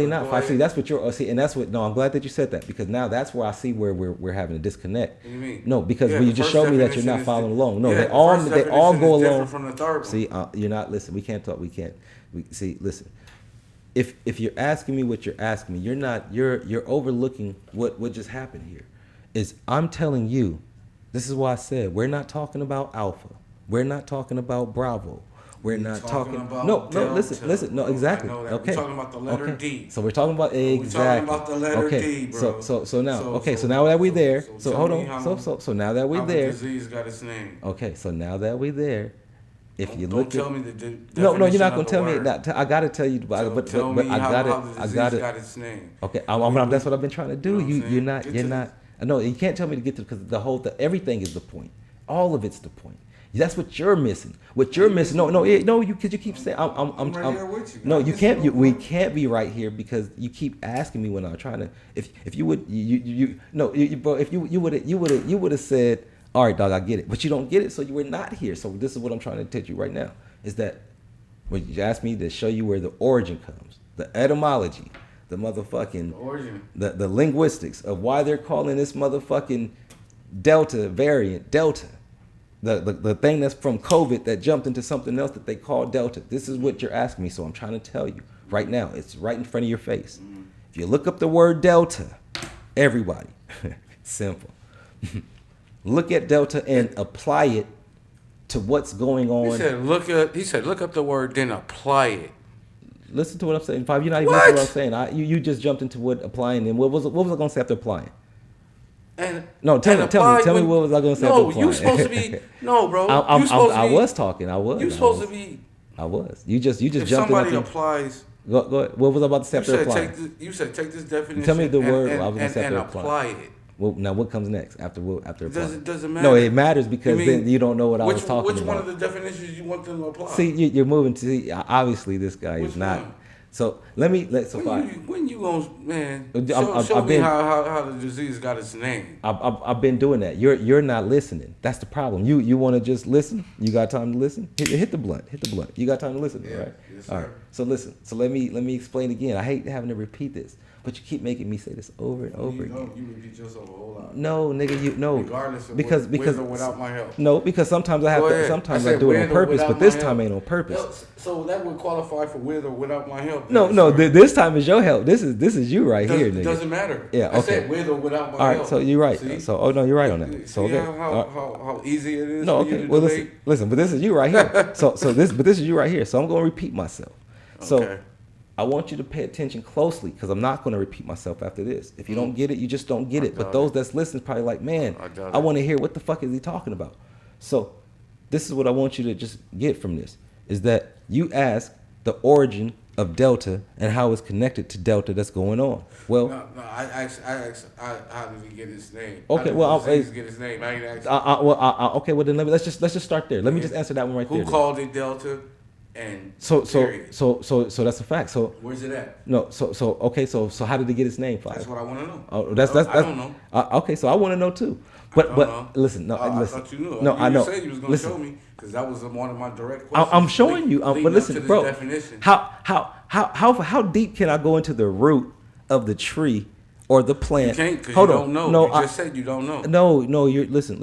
not. Go See, that's what you're. See, and that's what. No, I'm glad that you said that because now that's where I see where we're having a disconnect. What do you mean? No, because Yeah, when you the just first showed me that you're definition not is following the- along. No, yeah, they the all first they all definition go is different along. from the third one. See, you're not listening. We can't talk. We can't. Listen. If you're asking me what you're asking me, you're overlooking what just happened here. Is I'm telling you, this is why I said we're not talking about Alpha. We're not talking about Bravo. We're not talking about no, Delta. listen, no, exactly. I know that. Okay. We're talking about the letter D. So we're talking about We're exactly. talking about the letter okay. D, bro. So now, So- so now that we're there, so so tell hold me on. how- So now that we're How there, the disease got its name. okay. So now that we're there, if you Don't look tell at me the definition no, you're not of gonna the tell me word. that. I gotta tell you, but Tell but me I how got the it. I disease got it. got its name. Okay, that's what I've been trying to do. You know what I'm saying? You're not. Get You're to not. No, you can't tell me to get to because everything is the point. All of it's the point. That's what you're missing. What you're missing. No. You because you keep saying I'm right here with you. No, I'm you missing can't. no We point. can't be right here because you keep asking me when I'm trying to. If you would bro. If you would have said, all right, dog, I get it, but you don't get it, so you were not here. So this is what I'm trying to tell you right now is that when you asked me to show you where the origin comes, the etymology, the motherfucking Origin. the linguistics of why they're calling this motherfucking Delta variant Delta. The thing that's from COVID that jumped into something else that they call Delta. This is what you're asking me, so I'm trying to tell you right now. It's right in front of your face. If you look up the word Delta, everybody, simple. Look at Delta and apply it to what's going on. He said look up the word, then apply it. Listen to what I'm saying. Five, you're not even listening to what I'm saying. You just jumped into what applying and what was I gonna say after applying? And No, tell me what was I gonna say after applying? No, you supposed to be bro. I was talking. You supposed to be. I was. You just If jumped somebody in. applies, Go ahead. What was I about to say after applying? you said take this definition. Tell me the word and, I was gonna say and after apply applying. it. Well, now what comes next after applying? It doesn't matter. No, it matters because You mean, then you don't know what I was which talking one about. of the definitions you want them to apply? See, you're moving to see. Obviously, this guy Which is not. one? So when you gonna show I've me been- how the disease got its name? I've been doing that. You're not listening. That's the problem. You want to just listen? You got time to listen? Hit the blunt. You got time to listen, Yeah. right? Yes, All right. sir. So listen. So let me explain again. I hate having to repeat this, but you keep making me say this over and over again. You repeat yourself a whole lot. No, nigga, no. Regardless of because with or without my help. No, because sometimes I have Go to. ahead. Sometimes I I said do it on with or purpose, without but this my time help. ain't on purpose. So that would qualify for with or without my help. No, this time is your help. This is you right here, It nigga. doesn't matter. Yeah, I okay. said with or without my All right, help. so you're right. See? So no, you're right on that. So See okay. how easy it is. No, for you okay. to Well, debate? listen, but this is you right here. This is you right here. So I'm going to repeat myself. So Okay. I want you to pay attention closely because I'm not going to repeat myself after this. If you don't get it, you just don't get it. But got those that's listening probably like, man, got I it. want to hear what the fuck is he talking about. So this is what I want you to just get from this is that you ask the origin of Delta and how it's connected to Delta that's going on. Well, No, I asked how did he get his name? Okay, how did well, the disease get his name? I ain't asked okay, well then let's just start there. Let me just answer that one right who there. then. called it Delta, and So period. that's a fact. So Where's it at? no, so how did he get his name? Five. That's what I want to know. Oh, that's I don't know. Okay, so I want to know too. I don't know. Listen, I listen. thought you knew. No, I know. You said you was going to Listen. show me because that was one of my direct questions. I'm showing you, leading but up listen, to this bro. definition. How deep can I go into the root of the tree or the plant? You can't because you Hold on. don't know. No, You just said you don't know. No, you're listen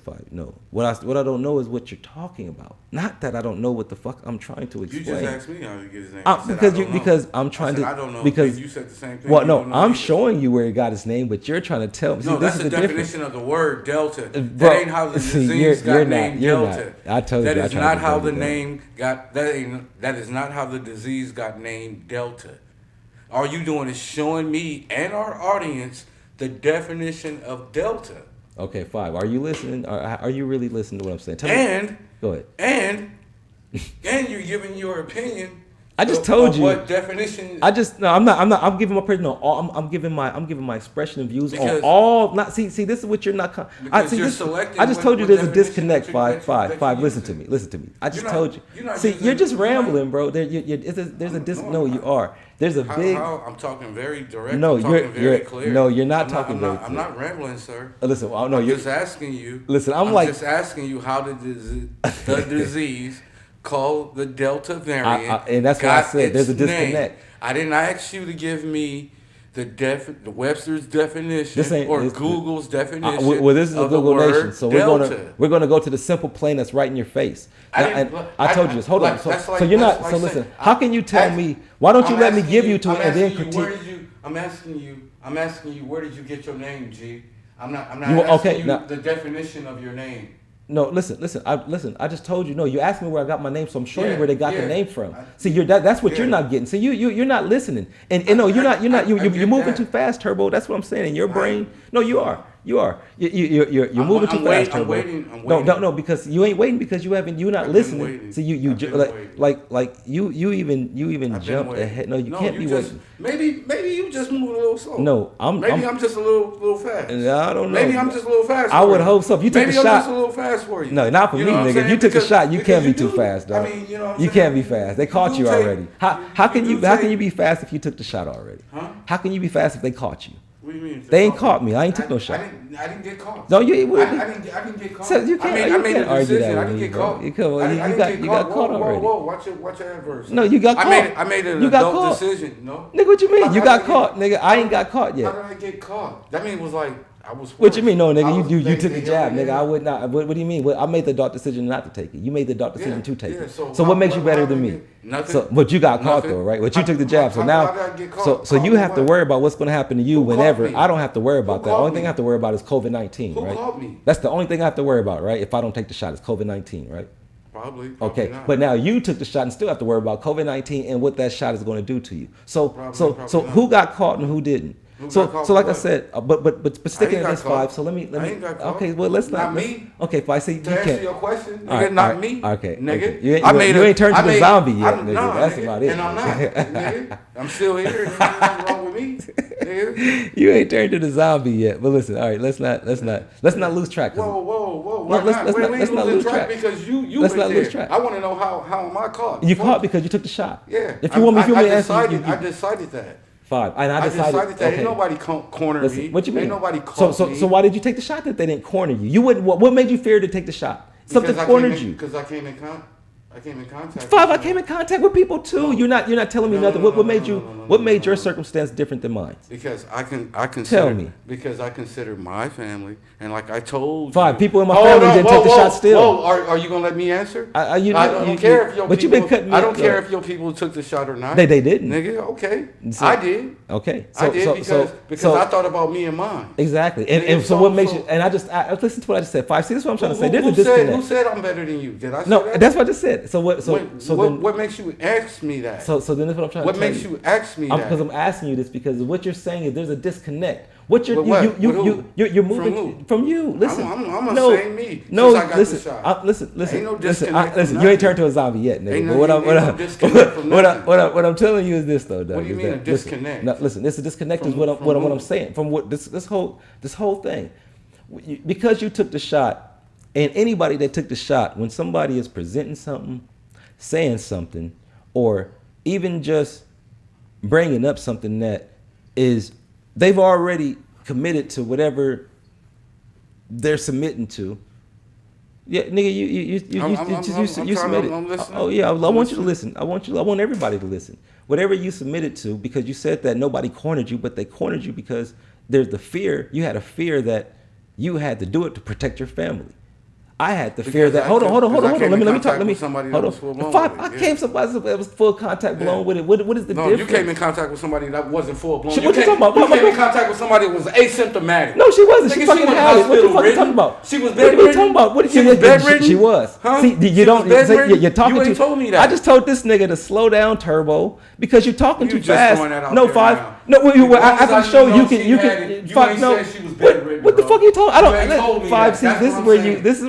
Five. No. What I don't know is what you're talking about. Not that I don't know what the fuck I'm trying to You explain. just asked me how to get his name. I said, Because I don't know. because I'm trying I said, to I don't know. because And you said the same thing. well You no, don't know I'm either. showing you where he got his name, but you're trying to tell me. No, See, this that's is the difference. definition of the word Delta. Bro, That ain't how the see, disease you're got not- named you're Delta. not. I told you, That I is tried not to how break the it down. name got. That is not how the disease got named Delta. All you doing is showing me and our audience the definition of Delta. Okay, Five. Are you listening? Are you really listening to what I'm saying? Tell me. And Go ahead. and you're giving your opinion I just told you. What definition? I'm not. I'm giving my personal. I'm giving my expression and views on all. Not see. This is what you're not. I just told you there's a disconnect. Five. Listen to me. I just told you. See, you're just rambling, bro. There's a disconnect. No, you are. There's a big. I'm talking very direct. No, you're very clear. No, you're not talking very clear. I'm not rambling, sir. Listen, no, I'm just asking you. Listen, I'm just asking you how the disease called the Delta variant, and that's what I said. There's a disconnect. Name. I didn't ask you to give me the Webster's definition or Google's definition. Well, this is a Google nation, so Delta. we're gonna go to the simple plane that's right in your face. I told you this. Hold on. So you're not. So listen. How can you tell me? Why don't you let me give you to it and then critique? I'm asking you. Where did you get your name, G? I'm not asking you the definition of your name. No, listen. I just told you. No, you asked me where I got my name, so I'm showing you where they got the name from. See, that's what you're not getting. See, you're not listening, and no, you're not. You're moving too fast, Turbo. That's what I'm saying. In your brain, no, you are. You're moving too fast, Turbo. I'm waiting. No, because you ain't waiting because you're not listening. So you even jumped ahead. No, you can't be waiting. Maybe you just moving a little slow. No, I'm just a little fast. I don't know. Maybe I'm just a little fast. I would hope so. If you took a shot, maybe I'm just a little fast for you. No, not for me, nigga. If you took a shot, you can't be too fast, dog. I mean, you know, you can't be fast. They caught you already. How can you be fast if you took the shot already? Huh? How can you be fast if they caught you? What do you mean? They ain't caught me. I ain't took no shot. I didn't get caught. No, you. I didn't get caught. So you can't. I made a argue decision. that I with didn't me, get bro. caught. You got caught already. Whoa! Watch your adverse. No, you got caught. I made an you got adult caught. decision. No. Nigga, what you mean? You got caught, nigga. I ain't got caught yet. How did I get caught? That mean it was like I was. Forced. What you mean? No, nigga. You took the jab, nigga. Yeah. I would not. What do you mean? I made the adult decision not to take it. You made the adult decision to take it. So what makes you better than me? Nothing. But you got caught though, right? But you took the jab, so now, so you have to worry about what's going to happen to you whenever. I don't have to worry about that. The only thing I have to worry about is COVID-19, right? Who caught me? That's the only thing I have to worry about, right? If I don't take the shot, it's COVID-19, right? Probably okay, not. But now you took the shot and still have to worry about COVID-19 and what that shot is going to do to you. So who got caught and who didn't? So like I said, but sticking at this 5. So let me. Okay, well let's not. Me. Okay, if I say you can't. To answer your question, nigga, not me. Okay, nigga. You ain't turned to a zombie yet, nigga. That's about it. And I'm not, nigga. I'm still here. There's nothing wrong with me, nigga. You ain't turned to the zombie yet. But listen, all right, let's not lose track. Whoa. No, let's not lose track because you let's went not there. lose track. I want to know how am I caught? You caught because you took the shot. Yeah. If you want me to answer, I decided that. 5. And I decided that. Okay. Ain't nobody cornered me. What you mean? Ain't nobody caught me. So why did you take the shot that they didn't corner you? You wouldn't. What made you fear to take the shot? Something cornered you. Because I came in contact. 5. I came in contact with people too. You're not telling me nothing. What made your circumstance different than mine? Because I consider. Tell me. Because I consider my family, and like I told 5 people in my family didn't take the shot still. Are you gonna let me answer? I don't care if your but people. You've been cutting me I don't care if your people took the shot or not. They didn't. Nigga, okay. So, I did. Okay. I did because I thought about me and mine. Exactly. And so what makes you? And I listen to what I just said. 5. See, this is what I'm trying to say. There's a disconnect. Who said I'm better than you? Did I say no, that? that's what I just said. So what? What makes you ask me that? So then that's what I'm trying to tell you. What makes you ask me that? Because I'm asking you this because what you're saying is there's a disconnect. What you're moving from you. Listen, I'm not saying me. No, since I got listen. The shot. Listen. Ain't no disconnect. Listen. You ain't turned to a zombie yet, nigga. What I'm telling you is this though, Doug. What do you mean a disconnect? Listen. This disconnect is what I'm saying from what this whole thing. Because you took the shot, and anybody that took the shot, when somebody is presenting something, saying something, or even just bringing up something that is they've already committed to whatever they're submitting to. Yeah, nigga, you submitted. Oh yeah, I want you to listen. I want everybody to listen. Whatever you submitted to, because you said that nobody cornered you, but they cornered you because there's the fear. You had a fear that you had to do it to protect your family. I had the fear that. Hold on. Let me talk. Let me. Hold on. 5. I came somebody that was full contact blown with it. What is the difference? No, you came in contact with somebody that wasn't full blown. What you talking about? You came in contact with somebody that was asymptomatic. No, she wasn't. She fucking had it. What the fuck are you talking about? She was bedridden. What are you talking about? What she was bedridden. She was. Huh? See, you don't. You're talking. You ain't told me that. I just told this nigga to slow down, Turbo, because you're talking too fast. No, 5. No, I can show you. You can. 5. No. What the fuck are you talking? I don't. 5. See, this is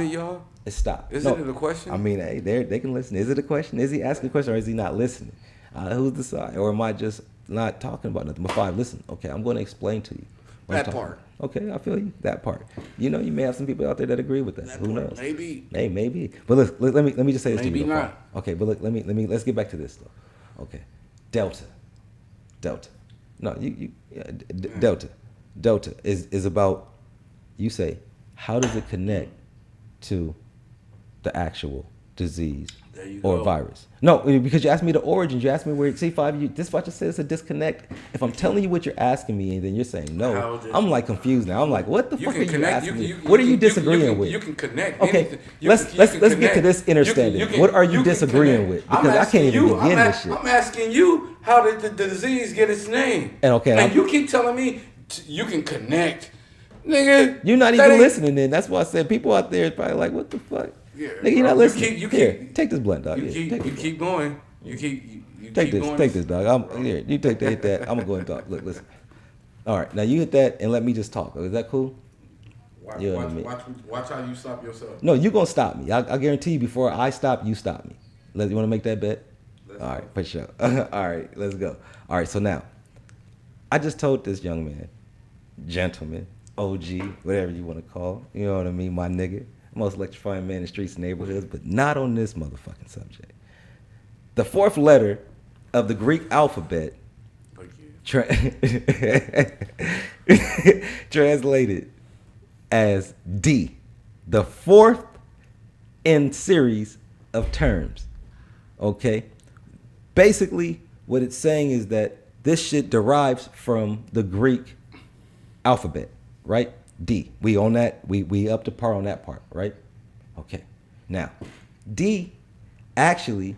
Isn't it, y'all? Stop. Isn't it a question? I mean, hey, they can listen. Is it a question? Is he asking a question or is he not listening? Who's decide? Or am I just not talking about nothing? But five, listen, okay, I'm going to explain to you. That talking part. about. Okay, I feel you. That part. You know, you may have some people out there that agree with that. That Who part, knows? maybe. Hey, maybe. But look, let me just say this Maybe to you. not. Okay, but look, let's get back to this though. Okay, Delta. No, Delta is about. You say, how does it connect to the actual disease There you or go. virus? No, because you asked me the origins. You asked me where C5. This what you said. It's a disconnect. If I'm telling you what you're asking me, and then you're saying How no, is it- I'm like confused now. I'm like, what the fuck are you connect. asking me? What are you disagreeing with? You can connect. Okay, anything. let's can get to connect. this understanding. What are you can disagreeing connect. with? I'm Because I asking can't even you, begin this shit. I'm asking you, how did the disease get its name? And okay, and you keep telling me you can connect, nigga. You're not that even ain't- listening. Then that's why I said people out there is probably like, what the fuck? Yeah, Nigga, you're bro. not listening. You Here, keep, take this blunt, dog. you Yeah, keep, take you this keep going. You keep Take keep this, going. take this, dog. Here, you take that. I'm gonna go and talk. Look, listen. All right, now you hit that and let me just talk. Is that cool? Watch, You know what I mean? watch how you stop yourself. No, you gonna stop me. I guarantee you. Before I stop, you stop me. You want to make that bet? Let's All go. right, for sure. All right, let's go. All right, so now, I just told this young man, gentleman, OG, whatever you want to call, you know what I mean, my nigga, most electrifying man in streets and neighborhoods, but not on this motherfucking subject. The fourth letter of the Greek alphabet, translated as D, the fourth in series of terms. Okay? Basically, what it's saying is that this shit derives from the Greek alphabet, right? D. We on that, we up to par on that part, right? Okay. Now, D actually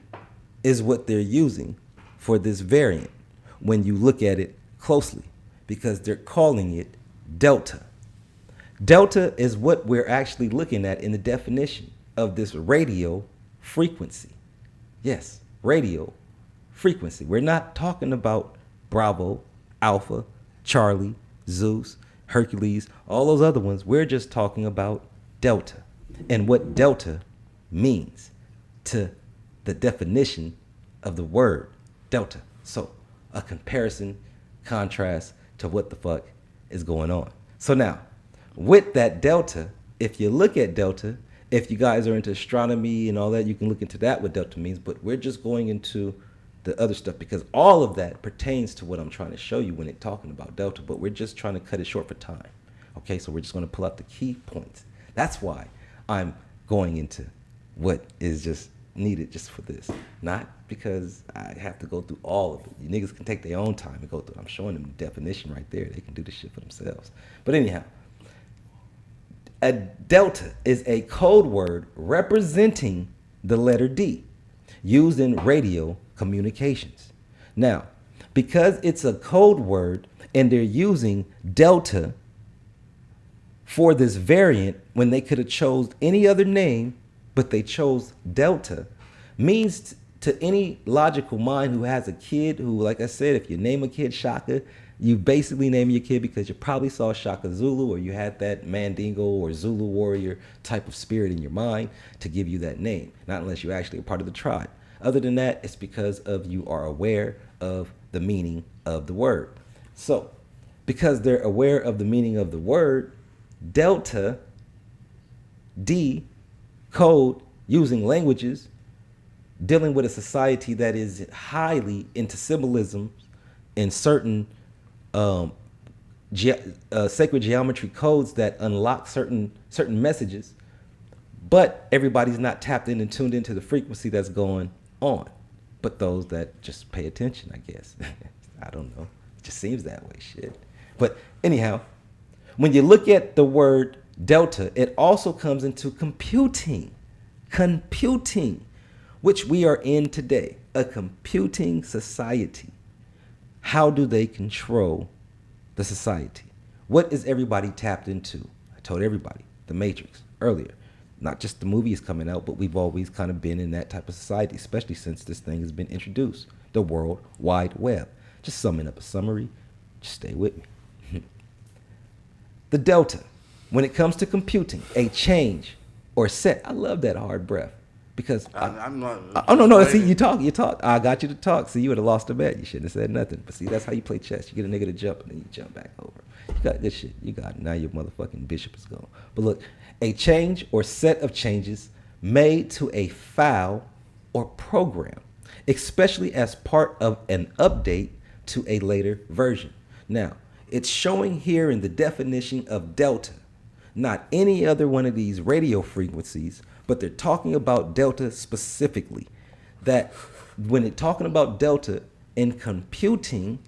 is what they're using for this variant when you look at it closely, because they're calling it Delta. Delta is what we're actually looking at in the definition of this radio frequency. Yes, radio frequency. We're not talking about Bravo, Alpha, Charlie, Zeus, Hercules, all those other ones. We're just talking about Delta and what Delta means to the definition of the word Delta. So a comparison, contrast to what the fuck is going on. So now, with that Delta, if you look at Delta, if you guys are into astronomy and all that, you can look into that, what Delta means, but we're just going into the other stuff because all of that pertains to what I'm trying to show you when it's talking about Delta, but we're just trying to cut it short for time. Okay, so we're just going to pull out the key points. That's why I'm going into what is just needed just for this, not because I have to go through all of it. You niggas can take their own time and go through it. I'm showing them the definition right there. They can do this shit for themselves. But anyhow, a delta is a code word representing the letter D used in radio communications. Now, because it's a code word and they're using delta for this variant when they could have chose any other name, but they chose delta, means to any logical mind who has a kid who, like I said, if you name a kid Shaka, you basically name your kid because you probably saw Shaka Zulu or you had that Mandingo or Zulu warrior type of spirit in your mind to give you that name, not unless you're actually a part of the tribe. Other than that, it's because of you are aware of the meaning of the word. So, because they're aware of the meaning of the word, delta, D, code using languages, dealing with a society that is highly into symbolism in certain sacred geometry codes that unlock certain messages, but everybody's not tapped in and tuned into the frequency that's going on. But those that just pay attention, I guess. I don't know. It just seems that way, shit. But anyhow, when you look at the word delta, it also comes into computing, which we are in today, a computing society. How do they control the society? What is everybody tapped into? I told everybody, the Matrix earlier. Not just the movies coming out, but we've always kind of been in that type of society, especially since this thing has been introduced, the World Wide Web. Just summing up a summary, just stay with me. The delta, when it comes to computing, a change or set. I love that hard breath because I'm not. oh no, see, you talk. I got you to talk. See, you would have lost a bet. You shouldn't have said nothing. But see, that's how you play chess. You get a nigga to jump and then you jump back over. You got this shit. You got it. Now your motherfucking bishop is gone. But look, a change or set of changes made to a file or program, especially as part of an update to a later version. Now, it's showing here in the definition of delta, not any other one of these radio frequencies, but they're talking about delta specifically. That when it's talking about delta in computing,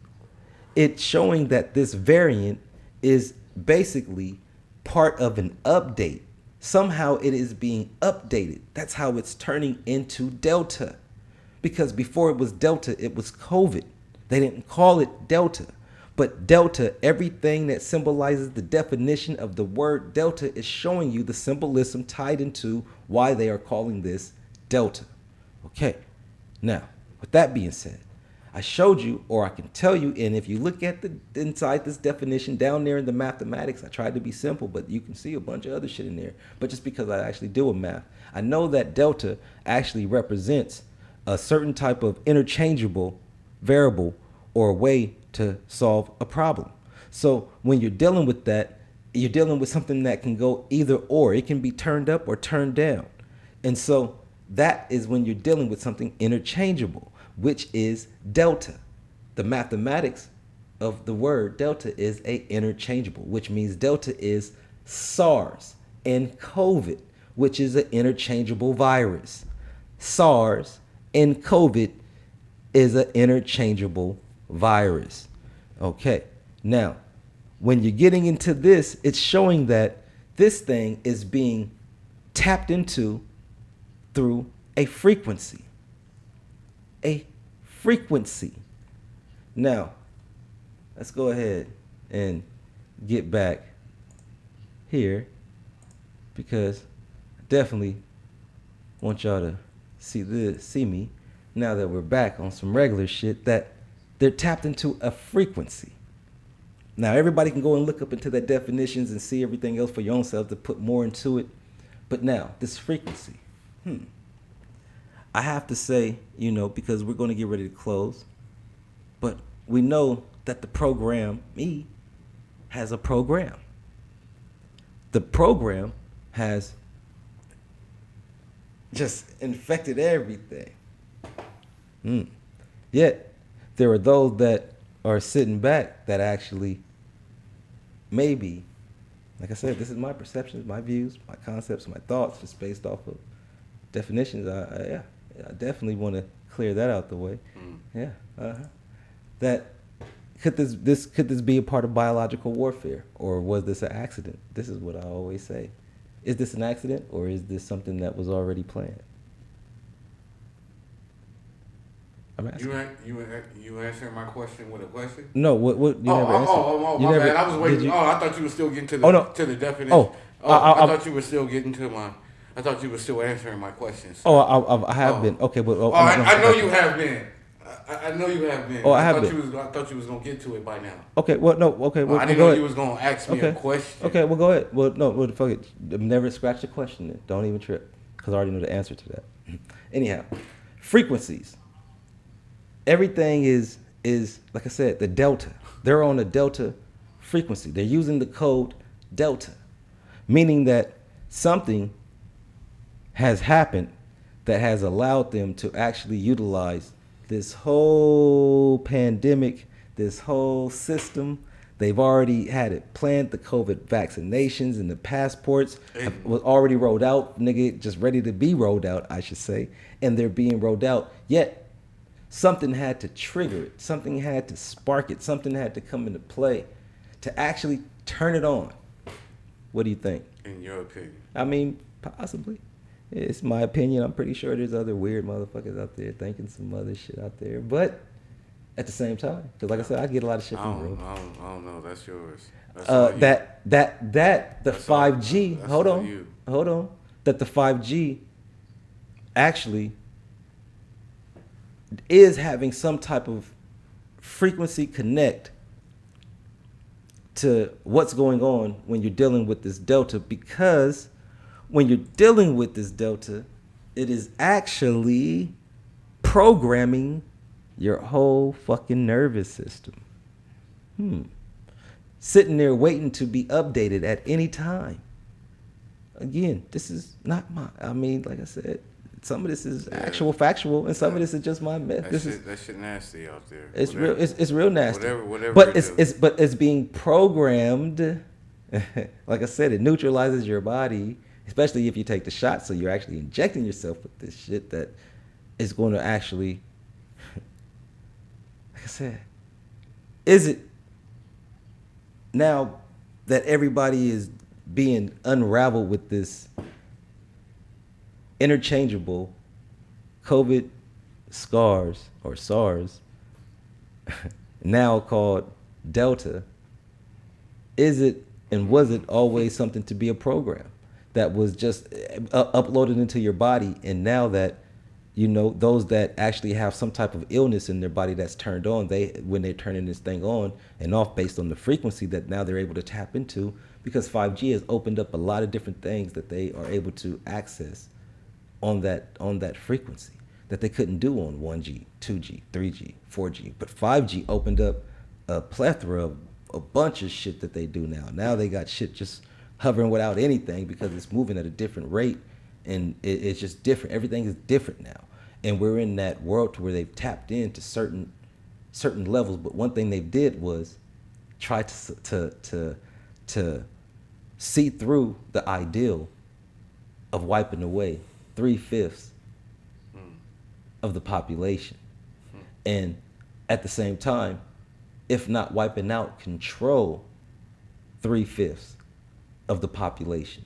it's showing that this variant is basically part of an update. Somehow it is being updated. That's how it's turning into delta. Because before it was delta, it was COVID. They didn't call it delta. But delta, everything that symbolizes the definition of the word delta is showing you the symbolism tied into why they are calling this delta. Okay, now, with that being said, I showed you, or I can tell you, and if you look at the inside this definition down there in the mathematics, I tried to be simple, but you can see a bunch of other shit in there. But just because I actually deal with math, I know that delta actually represents a certain type of interchangeable variable or a way to solve a problem. So when you're dealing with that, you're dealing with something that can go either or. It can be turned up or turned down. And so that is when you're dealing with something interchangeable, which is delta. The mathematics of the word delta is a interchangeable, which means delta is SARS and COVID, which is an interchangeable virus. SARS and COVID is an interchangeable virus. Okay, now when you're getting into this, it's showing that this thing is being tapped into through a frequency. A frequency. Now, let's go ahead and get back here, because I definitely want y'all to see me now that we're back on some regular shit, that they're tapped into a frequency. Now, everybody can go and look up into that definitions and see everything else for your own self to put more into it. But now, this frequency, I have to say, because we're going to get ready to close, but we know that the program, me, has a program. The program has just infected everything. Yet, there are those that are sitting back that actually maybe, like I said, this is my perceptions, my views, my concepts, my thoughts, just based off of definitions. I definitely want to clear that out the way. Yeah. That could this be a part of biological warfare, or was this an accident? This is what I always say. Is this an accident, or is this something that was already planned? I'm asking. You answering my question with a question? No, what you never answered. My bad. I was waiting. I thought you were still getting to the to the definition. I thought you were still getting to my. I thought you were still answering my questions. I have been. Okay, but I know you have been. I know you have been. I have been. I thought you was gonna get to it by now. Okay, well, no, okay. Well, I didn't know you was gonna ask me a question. Okay, well, go ahead. Well, no, fuck it. Never scratch the question then. Don't even trip, because I already know the answer to that. Anyhow, frequencies. Everything is like I said, the delta. They're on a delta frequency. They're using the code delta, meaning that something has happened that has allowed them to actually utilize this whole pandemic, this whole system. They've already had it planned. The COVID vaccinations and the passports was already rolled out, nigga, just ready to be rolled out, I should say. And they're being rolled out. Yet, something had to trigger it. Something had to spark it. Something had to come into play to actually turn it on. What do you think? In your opinion? I mean, possibly. It's my opinion. I'm pretty sure there's other weird motherfuckers out there thinking some other shit out there. But at the same time, because like I said, I get a lot of shit from bro. I don't know. That's yours. That's the 5G. Hold on. That the 5G actually is having some type of frequency connect to what's going on when you're dealing with this delta, because when you're dealing with this delta, it is actually programming your whole fucking nervous system. sitting there waiting to be updated at any time. Again, this is not my. I mean, like I said, some of this is actual factual, and some of this is just my myth. That shit nasty out there. It's real. It's real nasty. Whatever. But it's being programmed. Like I said, it neutralizes your body, especially if you take the shot. So you're actually injecting yourself with this shit that is going to actually. Like I said, is it now that everybody is being unraveled with this interchangeable COVID scars or SARS, now called Delta, is it and was it always something to be a program that was just uploaded into your body? And now that, you know, those that actually have some type of illness in their body that's turned on, when they're turning this thing on and off based on the frequency that now they're able to tap into, because 5G has opened up a lot of different things that they are able to access on that frequency that they couldn't do on 1G, 2G, 3G, 4G. But 5G opened up a plethora of a bunch of shit that they do now. Now they got shit just hovering without anything because it's moving at a different rate, and it's just different. Everything is different now, and we're in that world to where they've tapped into certain levels. But one thing they did was try to see through the ideal of wiping away 3/5 of the population, and at the same time, if not wiping out, control 3/5 of the population.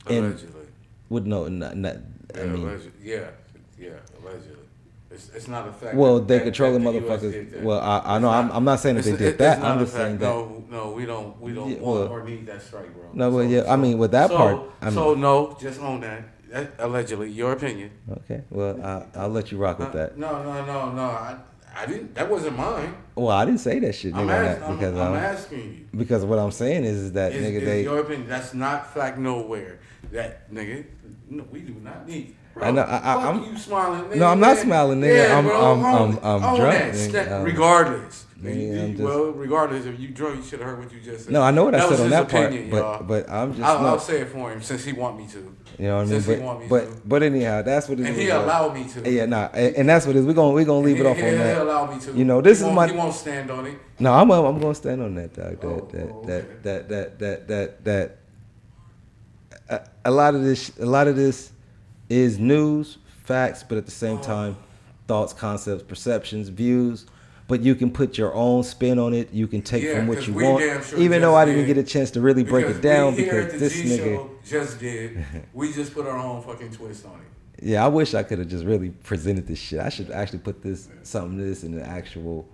Allegedly. Would no, not Yeah, I mean, allegedly. It's not a fact. well, they that control the the US did motherfuckers. that. Well, I know. I'm not saying that they did that. I'm just saying that. No, we don't Yeah, want well, or need that strike, bro. No, well, yeah. I mean, with that part, I mean, no, just own that. That. Allegedly, your opinion. okay. Well, I'll let you rock with that. No. I didn't. That wasn't mine. Well, I didn't say that shit, nigga, I'm asking you. because what I'm saying is that nigga, Is they. your opinion? That's not fact nowhere. That nigga, no, we do not need. Bro, I know. I'm you smiling. Nigga, No, I'm not smiling, nigga. Yeah, I'm bro, drunk. That, regardless. Nigga, Well, regardless if you drunk, you should have heard what you just said. No, I know what I That said was on his that opinion, part, y'all. but I'm just. I'll say it for him since he want me to. You know what I Since mean? he want me to. But anyhow, that's what it is. And he allowed me to. Yeah, nah, and that's what it is. We're gonna leave it off on He that. allowed me to. You know, this is my. He won't stand on it. No, I'm gonna stand on that, dog. A lot of this is news, facts, but at the same time, thoughts, concepts, perceptions, views. But you can put your own spin on it. You can take from what you want. Sure even though I didn't get a chance to really break it down because this nigga just did. We just put our own fucking twist on it. Yeah, I wish I could have just really presented this shit. I should actually put something of this in an actual,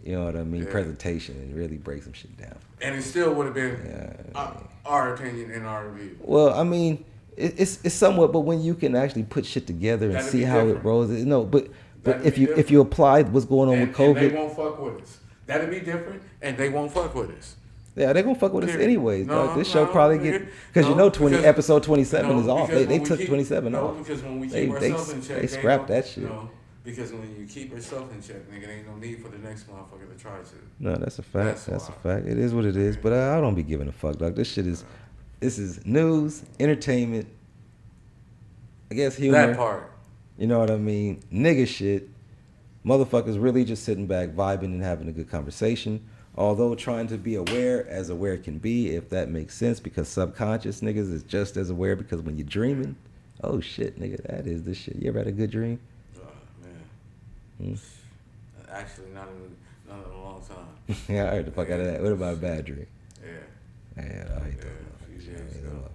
you know what I mean, presentation and really break some shit down. And it still would have been our opinion and our review. Well, I mean, it's somewhat, but when you can actually put shit together and see how it rolls, but if you apply what's going on with COVID, and they won't fuck with us. That'd be different, and they won't fuck with us. Yeah, they're gonna fuck with us anyways. No, this show probably get because episode 27 is off. They took 27 off. Because when we keep ourselves in check, they scrapped that shit. No, because when you keep yourself in check, nigga, there ain't no need for the next motherfucker to try to. No, that's a fact. That's a fact. It is what it is. But I don't be giving a fuck, dog. This is news, entertainment. I guess humor. That part. You know what I mean? Nigga shit. Motherfuckers really just sitting back, vibing and having a good conversation. Although trying to be aware as aware can be, if that makes sense, because subconscious niggas is just as aware, because when you're dreaming, oh shit, nigga, that is the shit. You ever had a good dream? Man. Actually, not in a long time. Yeah, I heard the fuck out of that. What about a bad dream? Yeah. Yeah, I hate a few years ago.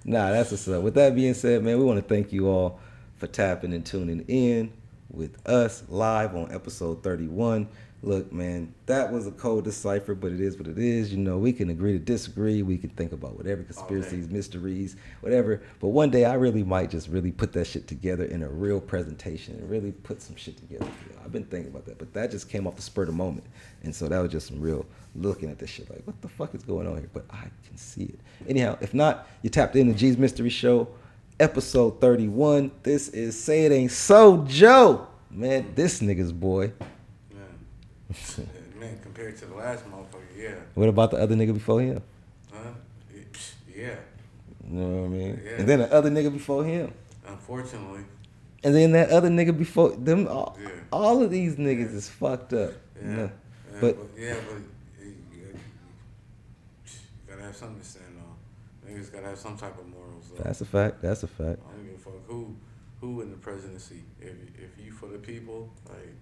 Nah, that's what's up. With that being said, man, we want to thank you all for tapping and tuning in with us live on episode 31. Look, man, that was a cold decipher, but it is what it is. You know, we can agree to disagree. We can think about whatever conspiracies, mysteries, whatever. But one day I really might just really put that shit together in a real presentation and really put some shit together. I've been thinking about that, but that just came off the spur of the moment. And so that was just some real looking at this shit like, what the fuck is going on here? But I can see it. Anyhow, if not, you tapped in the G's Mystery Show, episode 31. This is Say It Ain't So Joe. Man, this nigga's boy. Man. Man, compared to the last motherfucker, yeah. What about the other nigga before him? Huh? Yeah. You know what I mean? Yeah. And then the other nigga before him. Unfortunately. And then that other nigga before them. All of these niggas Yeah. is fucked up. Yeah. No. Yeah, But you gotta have something to stand on. Niggas gotta have some type of morals. Though. that's a fact. That's a fact. I don't give a fuck who in the presidency. If you for the people, like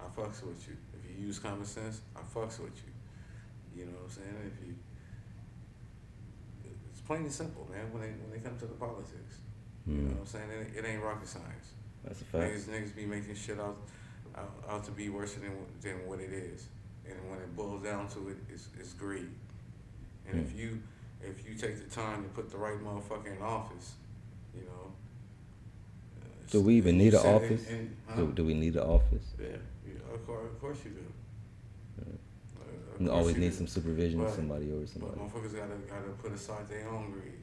I fucks with you. If you use common sense, I fucks with you. You know what I'm saying? If you, it's plain and simple, man. When they come to the politics, you know what I'm saying? It ain't rocket science. That's a fact. Niggas be making shit out to be worse than what it is, and when it boils down to it, it's greed. And if you take the time to put the right motherfucker in office, you know. Do we even need an set it office? in- Do we need an office? Yeah, of course you do. You always need some supervision of But- somebody over somebody. But motherfuckers gotta put aside their own greed.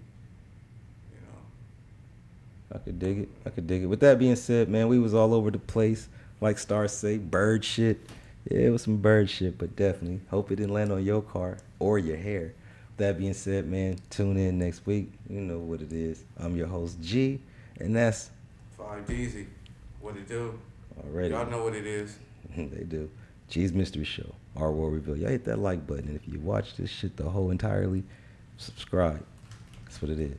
You know. I could dig it. I could dig it. With that being said, man, we was all over the place. Like stars say, bird shit. Yeah, it was some bird shit, but definitely hope it didn't land on your car or your hair. With that being said, man, tune in next week. You know what it is. I'm your host, G, and that's 5DZ, what it do? already. Y'all know what it is. They do. G's Mystery Show, Our World Reveal. Y'all hit that like button, and if you watch this shit the whole entirely, subscribe. That's what it is.